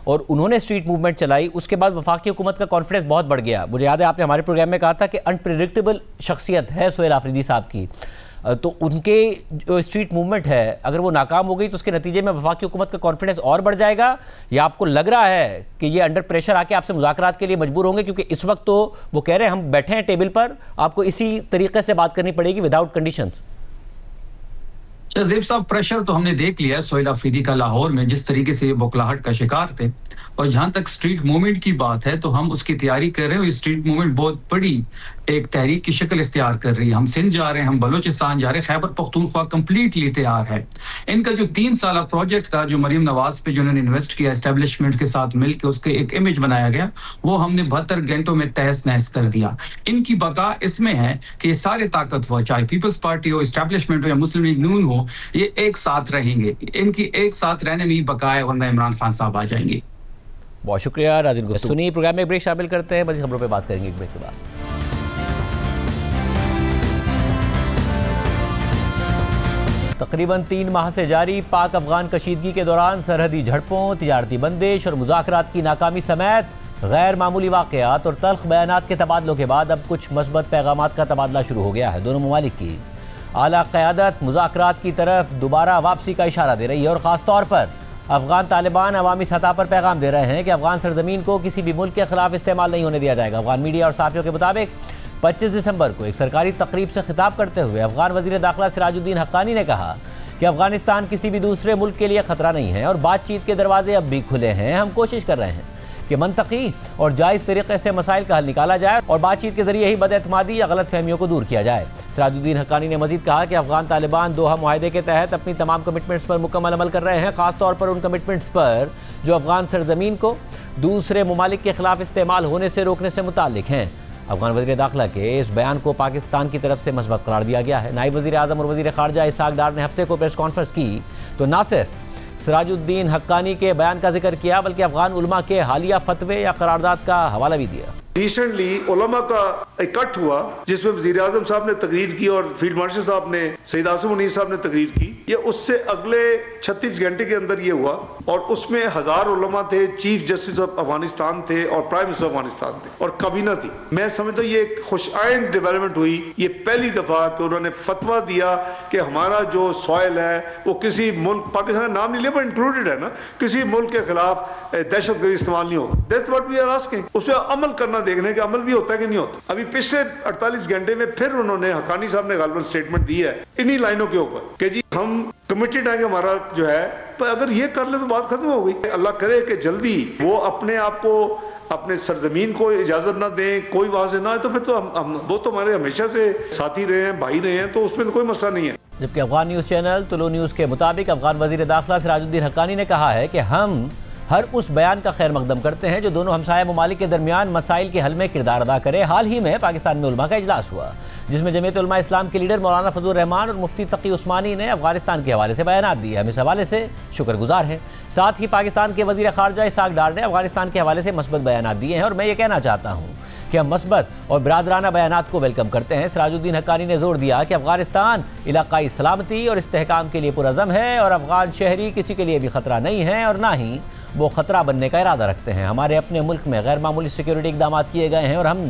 [SPEAKER 1] और उन्होंने स्ट्रीट मूवमेंट चलाई, उसके बाद वफाकी हुकूमत का कॉन्फिडेंस बहुत बढ़ गया। मुझे याद है आपने हमारे प्रोग्राम में कहा था कि अनप्रेडिक्टेबल शख्सियत है सोहेल आफरीदी साहब की, तो उनके जो स्ट्रीट मूवमेंट है अगर वो नाकाम हो गई तो उसके नतीजे में वफाकी हुकूमत का कॉन्फिडेंस और बढ़ जाएगा, या आपको लग रहा है कि ये अंडर प्रेशर आके आपसे मुज़ाकरात के लिए मजबूर होंगे? क्योंकि इस वक्त तो वो कह रहे हैं हम बैठे हैं टेबल पर, आपको इसी तरीके से बात करनी पड़ेगी विदाउट कंडीशंस।
[SPEAKER 9] शाहजेब साहब, प्रेशर तो हमने देख लिया सोहेल अफरीदी का लाहौर में, जिस तरीके से बौखलाहट का शिकार थे। और जहां तक स्ट्रीट मूवमेंट की बात है तो हम उसकी तैयारी कर रहे हैं। और स्ट्रीट मूवमेंट बहुत बड़ी एक तहरीक की शक्ल इख्तियार कर रही है। हम सिंध जा रहे हैं, हम बलोचिस्तान जा रहे हैं, खैबर पख्तूनख्वा कंप्लीटली तैयार है। इनका जो 3 साल प्रोजेक्ट था, जो मरीम नवाज पे जिन्होंने इन्वेस्ट किया एस्टेब्लिशमेंट के साथ मिलकर, उसके एक इमेज बनाया गया, वो हमने 72 घंटों में तहस नहस कर दिया। इनकी बका इसमें है कि ये सारे ताकतवर, चाहे पीपल्स पार्टी हो, एस्टेब्लिशमेंट हो या मुस्लिम लीग नून हो, ये एक साथ रहेंगे। इनकी एक साथ रहने में ही बका है, वरना इमरान खान साहब आ जाएंगे।
[SPEAKER 1] बहुत शुक्रिया राजिन गुफ्तगू। सुनिए प्रोग्राम में एक ब्रेक शामिल करते हैं, मज़ीद खबरों पे बात करेंगे एक ब्रेक के बाद। तकरीबन 3 माह से जारी पाक अफगान कशीदगी के दौरान सरहदी झड़पों, तिजारती बंदिश और मुज़ाकरात की नाकामी समेत गैर मामूली वाक़यात और तल्ख बयानात के तबादलों के बाद अब कुछ मस्बत पैगामात का तबादला शुरू हो गया है। दोनों ममालिक की आला क़यादत मुज़ाकरात की तरफ दोबारा वापसी का इशारा दे रही है और ख़ास तौर पर अफगान तालिबान अवामी सतह पर पैगाम दे रहे हैं कि अफगान सरजमीन को किसी भी मुल्क के खिलाफ इस्तेमाल नहीं होने दिया जाएगा। अफगान मीडिया और साथियों के मुताबिक 25 दिसंबर को एक सरकारी तकरीब से खिताब करते हुए अफगान वज़ीर दाखिला सिराजुद्दीन हक्कानी ने कहा कि अफगानिस्तान किसी भी दूसरे मुल्क के लिए ख़तरा नहीं है और बातचीत के दरवाजे अब भी खुले हैं। हम कोशिश कर रहे हैं कि मनतकी और जायज़ तरीके से मसाइल का हल निकाला जाए और बातचीत के जरिए ही बदएतमादी या गलत फहमियों को दूर किया जाए। सिराजुद्दीन हक्कानी ने मजीद कहा कि अफगान तालिबान दोहा मुआहदे के तहत अपनी तमाम कमिटमेंट्स पर मुकम्मल अमल कर रहे हैं, ख़ासतौर पर उन कमिटमेंट्स पर जो अफगान सरजमीन को दूसरे ममालिक के खिलाफ इस्तेमाल होने से रोकने से मुताल्लिक हैं। अफगान वज़ीर दाखिला के इस बयान को पाकिस्तान की तरफ से मस्बत करार दिया गया है। नायब वज़ीर आज़म और वज़ीर ख़ारजा इसहाक़ डार ने हफ्ते को प्रेस कॉन्फ्रेंस की तो न सिर्फ सिराजुद्दीन हक्कानी के बयान का जिक्र किया बल्कि अफगान उलमा के हालिया फतवे या करारदाद का हवाला भी दिया।
[SPEAKER 10] रिसेंटली उलमा का इकट्ठ हुआ जिसमें वज़ीर आज़म साहब ने तकरीर की और फील्ड मार्शल साहब ने, सईद आसिम मुनीर साहब ने तकरीर की। ये उससे अगले 36 घंटे के अंदर ये हुआ और उसमें 1000 उलमा थे, चीफ जस्टिस ऑफ अफगानिस्तान थे और प्राइम मिनिस्टर अफगानिस्तान थे और काबीना थी। मैं समझता हूँ ये एक खुशआइंद डेवलपमेंट हुई। ये पहली दफा कि उन्होंने फतवा दिया कि हमारा जो सॉइल है वो किसी मुल्क, पाकिस्तान नाम नहीं लिया पर इंक्लूडेड है ना, किसी मुल्क के खिलाफ दहशतगर्दी इस्तेमाल नहीं होगा। That's what we are asking. उस पर अमल करना, देखने का अमल भी होता है कि नहीं होता। अभी पिछले 48 घंटे में फिर उन्होंने, हक्कानी साहब ने गालिबन स्टेटमेंट दी है इन्हीं लाइनों के ऊपर कि जी हम कमिटेड है कि हमारा जो है, पर अगर ये कर ले तो बात खत्म हो गई। अल्लाह करे कि जल्दी वो अपने आप को, अपने सरजमीन को इजाजत ना दें, कोई वहां से ना आए, तो फिर तो हम वो तो हमारे हमेशा से साथी रहे हैं, भाई रहे हैं, तो उसमें तो कोई मसला नहीं है।
[SPEAKER 1] जबकि अफगान न्यूज़ चैनल तुलो न्यूज़ के मुताबिक अफगान वज़ीर दाखिला सिराजुद्दीन हक्कानी ने कहा है कि हम हर उस बयान का खैर मकदम करते हैं जो दोनों हमसाया ममालिक के दरमियान मसाइल के हल में किरदार अदा करे। हाल ही में पाकिस्तान में उलमा का इजलास हुआ जिसमें जमीयत उलमा इस्लाम के लीडर मौलाना फजलुर रहमान और मुफ्ती तकी उस्मानी ने अफगानिस्तान के हवाले से बयानात दिए। हम इस हवाले से शुक्रगुजार हैं। साथ ही पाकिस्तान के वज़ीर ख़ारजा इसहाक़ डार ने अफगानिस्तान के हवाले से मस्बत बयानात दिए हैं और मैं ये कहना चाहता हूँ कि हम मस्बत और बिरादराना बयानात को वेलकम करते हैं। सिराजुद्दीन हक्कानी ने जोर दिया कि अफगानिस्तान इलाकाई सलामती और इस्तेहकाम के लिए पुरअज़म है और अफगान शहरी किसी के लिए भी ख़तरा नहीं है और ना ही वो ख़तरा बनने का इरादा रखते हैं। हमारे अपने मुल्क में गैर मामूली सिक्योरिटी इक़दाम किए गए हैं और हम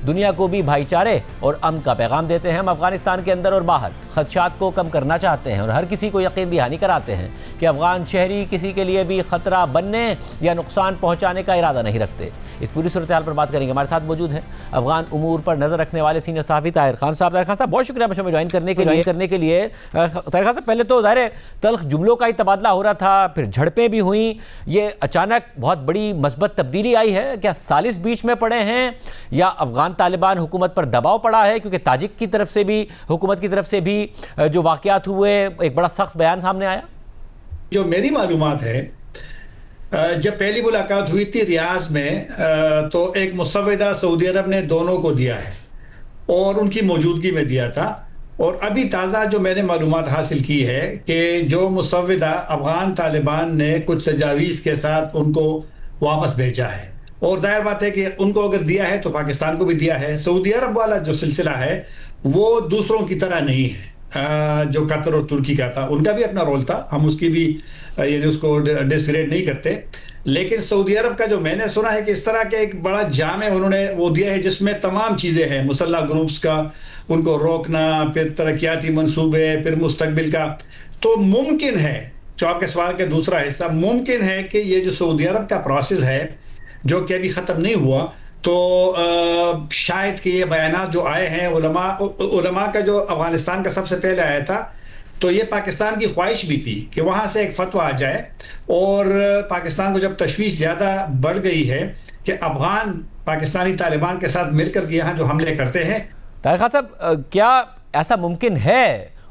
[SPEAKER 1] दुनिया को भी भाईचारे और अमन का पैगाम देते हैं। हम अफगानिस्तान के अंदर और बाहर खदशात को कम करना चाहते हैं और हर किसी को यकीन दहानी कराते हैं कि अफगान शहरी किसी के लिए भी ख़तरा बनने या नुकसान पहुँचाने का इरादा नहीं रखते। इस पूरी सूरत हाल पर बात करेंगे। हमारे साथ मौजूद हैं अफगान उमूर पर नज़र रखने वाले सीनियर सहाफ़ी ताहिर खान साहब। ताहिर खान साहब बहुत शुक्रिया मुझे ज्वाइन करने के लिए। ताहिर खान साहब पहले तो ज़ाहिर तल्ख जुमलों का ही तबादला हो रहा था, फिर झड़पें भी हुई, ये अचानक बहुत बड़ी मस्बत तब्दीली आई है। क्या सालिस बीच में पड़े हैं या अफगान तालिबान हुकूमत पर दबाव पड़ा है? क्योंकि ताजिक की तरफ से भी, हुकूमत की तरफ से भी जो वाक़यात हुए, एक बड़ा सख्त बयान सामने आया।
[SPEAKER 11] जो मेरी मालूमात है, जब पहली मुलाकात हुई थी रियाज में तो एक मुसव्विदा सऊदी अरब ने दोनों को दिया है और उनकी मौजूदगी में दिया था। और अभी ताज़ा जो मैंने मालूमात हासिल की है कि जो मुसव्विदा अफगान तालिबान ने कुछ तजावीज़ के साथ उनको वापस भेजा है और जाहिर बात है कि उनको अगर दिया है तो पाकिस्तान को भी दिया है। सऊदी अरब वाला जो सिलसिला है वो दूसरों की तरह नहीं है। जो कतर और तुर्की का था उनका भी अपना रोल था, हम उसकी भी यानी उसको डिसग्रेड नहीं करते। लेकिन सऊदी अरब का जो मैंने सुना है कि इस तरह का एक बड़ा जामे उन्होंने वो दिया है जिसमें तमाम चीज़ें हैं, मुसल्लह ग्रुप्स का उनको रोकना, फिर तरक्याती मंसूबे, फिर मुस्तकबिल का। तो मुमकिन है, जो आपके सवाल का दूसरा हिस्सा, मुमकिन है कि ये जो सऊदी अरब का प्रोसेस है जो कि अभी ख़त्म नहीं हुआ, तो शायद कि ये बयानात जो आए हैं उलमा का जो अफगानिस्तान का सबसे पहले आया था, तो ये पाकिस्तान की ख्वाहिश भी थी कि वहाँ से एक फतवा आ जाए, और पाकिस्तान को जब तशवीश ज़्यादा बढ़ गई है कि अफगान पाकिस्तानी तालिबान के साथ मिलकर के यहाँ जो हमले करते हैं।
[SPEAKER 1] तारिक खान साहब, क्या ऐसा मुमकिन है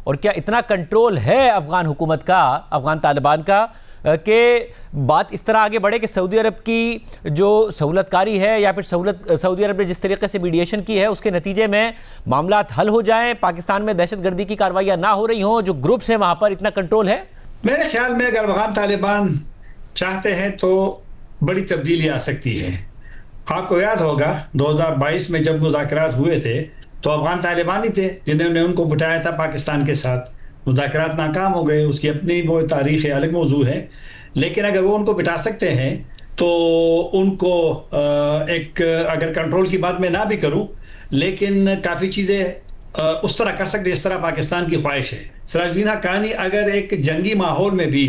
[SPEAKER 1] और क्या इतना कंट्रोल है अफगान हुकूमत का, अफगान तालिबान का, कि बात इस तरह आगे बढ़े कि सऊदी अरब की जो सहूलतकारी है या फिर सऊदी अरब ने जिस तरीके से मीडिएशन की है उसके नतीजे में मामला हल हो जाएं, पाकिस्तान में दहशतगर्दी की कार्रवाइयाँ ना हो रही हों, जो ग्रुप्स हैं वहाँ पर इतना कंट्रोल है?
[SPEAKER 11] मेरे ख्याल में अगर अफगान तालिबान चाहते हैं तो बड़ी तब्दीली आ सकती है। आपको याद होगा 2022 में जब मुज़ाकरात हुए थे तो अफगान तालिबान ही थे जिन्होंने उनको बिठाया था पाकिस्तान के साथ। मुज़ाकरात नाकाम हो गए, उसकी अपनी वो तारीख़ अलग मौजू है, लेकिन अगर वो उनको बिठा सकते हैं तो उनको एक, अगर कंट्रोल की बात मैं ना भी करूं, लेकिन काफ़ी चीज़ें उस तरह कर सकते जिस तरह पाकिस्तान की ख्वाहिश है। सिराजुद्दीन हक्कानी अगर एक जंगी माहौल में भी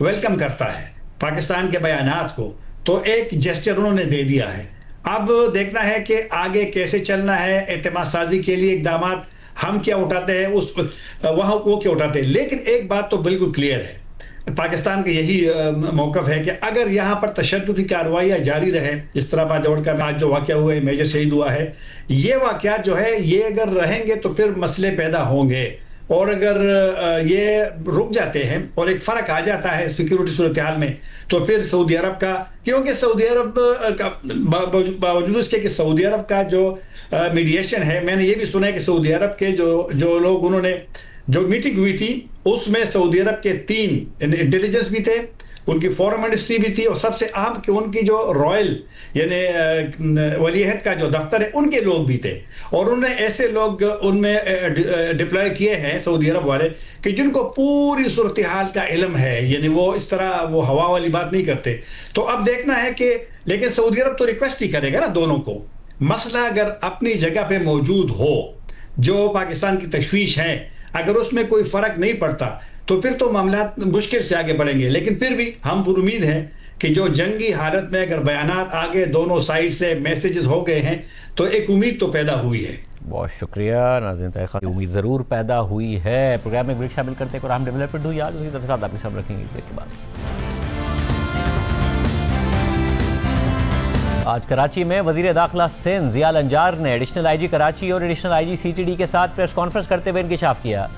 [SPEAKER 11] वेलकम करता है पाकिस्तान के बयानात को, तो एक जेस्चर उन्होंने दे दिया है। अब देखना है कि आगे कैसे चलना है, एतमाद साजी के लिए इक़दाम हम क्या उठाते हैं, उस वहाँ वो क्या उठाते हैं। लेकिन एक बात तो बिल्कुल क्लियर है, पाकिस्तान का यही मौक़िफ़ है कि अगर यहाँ पर तशद्दुद की कार्रवाइयाँ जारी रहे, जिस तरह बाजौड़ का आज जो वाक़या हुआ है, मेजर शहीद हुआ है, ये वाक़यात जो है ये अगर रहेंगे तो फिर मसले पैदा होंगे। और अगर ये रुक जाते हैं और एक फ़र्क आ जाता है सिक्योरिटी सूरत हाल में, तो फिर सऊदी अरब का, क्योंकि सऊदी अरब का बावजूद इसके कि सऊदी अरब का जो मीडिएशन है, मैंने ये भी सुना है कि सऊदी अरब के जो लोग, उन्होंने जो मीटिंग हुई थी उसमें सऊदी अरब के 3 इंटेलिजेंस भी थे, उनकी फॉरेन मिनिस्ट्री भी थी, और सबसे अहम कि उनकी जो रॉयल यानी वलीअहद का जो दफ्तर है उनके लोग भी थे। और उन्होंने ऐसे लोग उनमें डिप्लॉय किए हैं सऊदी अरब वाले कि जिनको पूरी सूरत हाल का इल्म है, यानी वो इस तरह वो हवा वाली बात नहीं करते। तो अब देखना है कि, लेकिन सऊदी अरब तो रिक्वेस्ट ही करेगा ना दोनों को। मसला अगर अपनी जगह पे मौजूद हो, जो पाकिस्तान की तशवीश है, अगर उसमें कोई फ़र्क नहीं पड़ता तो फिर तो मामला मुश्किल से आगे बढ़ेंगे। लेकिन फिर भी हम उम्मीद हैं कि जो जंगी हालत में अगर बयानात आगे दोनों साइड से मैसेजेस हो गए हैं तो एक उम्मीद तो पैदा हुई है।
[SPEAKER 1] बहुत शुक्रिया नाज़रीन, तारिक खान, उम्मीद ज़रूर पैदा हुई है। प्रोग्राम में ब्रेक शामिल करते हैं और हम डेवलपमेंट हुई आज उसकी तफसीलात आपके सामने रखेंगे ब्रेक के बाद। आज कराची में वज़ीर दाखिला सिंध ज़िया लंजार ने एडिशनल आईजी कराची और एडिशनल आईजी सीटीडी के साथ प्रेस कॉन्फ्रेंस करते हुए इंकशाफ किया।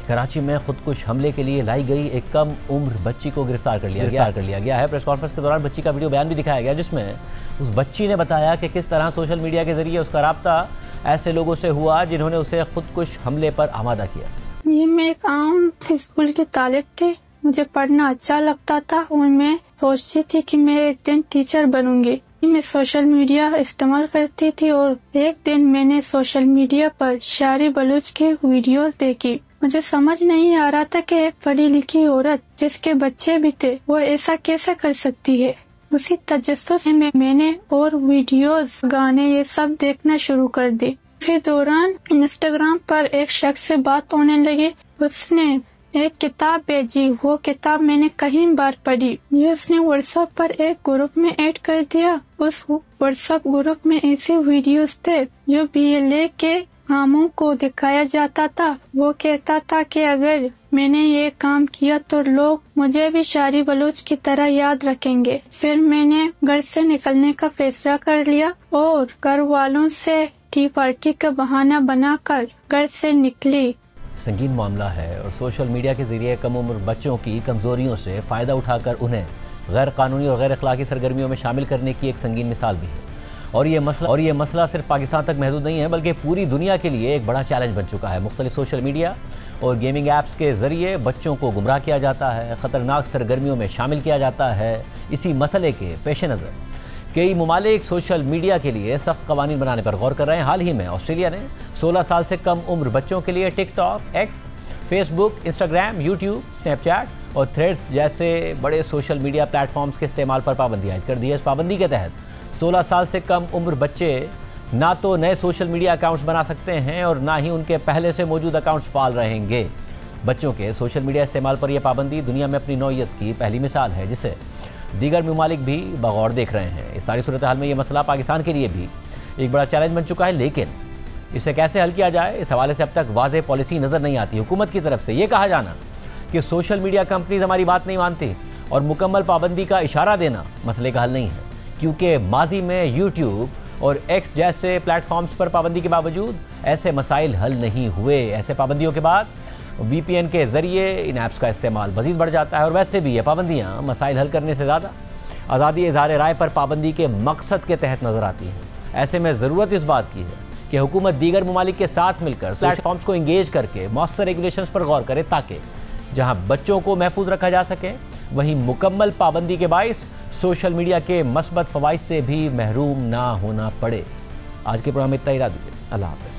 [SPEAKER 1] कराची में खुदकुश हमले के लिए लाई गई एक कम उम्र बच्ची को गिरफ्तार कर लिया गया है। प्रेस कॉन्फ्रेंस के दौरान बच्ची का वीडियो बयान भी दिखाया गया, जिसमें उस बच्ची ने बताया कि किस तरह सोशल मीडिया के जरिए उसका राब्ता ऐसे लोगों से हुआ जिन्होंने उसे खुदकुश हमले पर आमादा किया।
[SPEAKER 12] ये मैं एक आम स्कूल की तालिब थी, मुझे पढ़ना अच्छा लगता था और मैं सोचती थी कि मैं एक दिन टीचर बनूंगी। मैं सोशल मीडिया इस्तेमाल करती थी और एक दिन मैंने सोशल मीडिया पर शायरी बलूच के वीडियोस देखी। मुझे समझ नहीं आ रहा था कि एक पढ़ी लिखी औरत जिसके बच्चे भी थे वो ऐसा कैसे कर सकती है। उसी तजस्सुस में मैंने और वीडियोस, गाने ये सब देखना शुरू कर दी। इसी दौरान इंस्टाग्राम पर एक शख्स से बात होने लगी। उसने एक किताब भेजी, वो किताब मैंने कई बार पढ़ी। ये उसने व्हाट्सएप पर एक ग्रुप में ऐड कर दिया। उस व्हाट्सएप ग्रुप में ऐसे वीडियोस थे जो BLA के आमों को दिखाया जाता था। वो कहता था कि अगर मैंने ये काम किया तो लोग मुझे भी शायरी बलूच की तरह याद रखेंगे। फिर मैंने घर से निकलने का फैसला कर लिया और घर वालों से टी पार्टी का बहाना बनाकर घर से निकली।
[SPEAKER 1] संगीन मामला है और सोशल मीडिया के जरिए कम उम्र बच्चों की कमजोरियों से फायदा उठाकर उन्हें गैर कानूनी और गैर अखलाकी सरगर्मियों में शामिल करने की एक संगीन मिसाल भी है। और ये मसला सिर्फ पाकिस्तान तक महदूद नहीं है, बल्कि पूरी दुनिया के लिए एक बड़ा चैलेंज बन चुका है। मुख्तलिफ सोशल मीडिया और गेमिंग ऐप्स के ज़रिए बच्चों को गुमराह किया जाता है, ख़तरनाक सरगर्मियों में शामिल किया जाता है। इसी मसले के पेश नज़र कई ममालिक सोशल मीडिया के लिए सख्त कवानीन बनाने पर गौर कर रहे हैं। हाल ही में ऑस्ट्रेलिया ने 16 साल से कम उम्र बच्चों के लिए TikTok, x, Facebook, Instagram, YouTube, Snapchat और थ्रेड्स जैसे बड़े सोशल मीडिया प्लेटफॉर्म्स के इस्तेमाल पर पाबंदी आयद कर दी है। इस पाबंदी के तहत 16 साल से कम उम्र बच्चे ना तो नए सोशल मीडिया अकाउंट्स बना सकते हैं और ना ही उनके पहले से मौजूद अकाउंट्स फाल रहेंगे। बच्चों के सोशल मीडिया इस्तेमाल पर यह पाबंदी दुनिया में अपनी नौइयत की पहली मिसाल है, जिसे दीगर ममालिक भी बगौर देख रहे हैं। इस सारी सूरत हाल में यह मसला पाकिस्तान के लिए भी एक बड़ा चैलेंज बन चुका है, लेकिन इसे कैसे हल किया जाए, इस हवाले से अब तक वाज़ेह पॉलिसी नज़र नहीं आती। हुकूमत की तरफ से ये कहा जाना कि सोशल मीडिया कंपनीज हमारी बात नहीं मानती और मुकम्मल पाबंदी का इशारा देना मसले का हल नहीं है, क्योंकि माजी में यूट्यूब और एक्स जैसे प्लेटफॉर्म्स पर पाबंदी के बावजूद ऐसे मसाइल हल नहीं हुए। ऐसे पाबंदियों के बाद VPN के ज़रिए इन ऐप्स का इस्तेमाल मज़ीद बढ़ जाता है और वैसे भी ये पाबंदियाँ मसाइल हल करने से ज़्यादा आज़ादी इज़हार राय पर पाबंदी के मकसद के तहत नज़र आती है। ऐसे में ज़रूरत इस बात की है कि हुकूमत दीगर ममालिक के साथ मिलकर प्लेटफॉर्म्स को इंगेज करके मौसर रेगुलेशंस पर गौर करे, ताकि जहां बच्चों को महफूज रखा जा सके वहीं मुकम्मल पाबंदी के बाइस सोशल मीडिया के मस्बत फ़वाइद से भी महरूम ना होना पड़े। आज के प्रोग्राम में इतना ही, अल्लाह हाफ़िज़।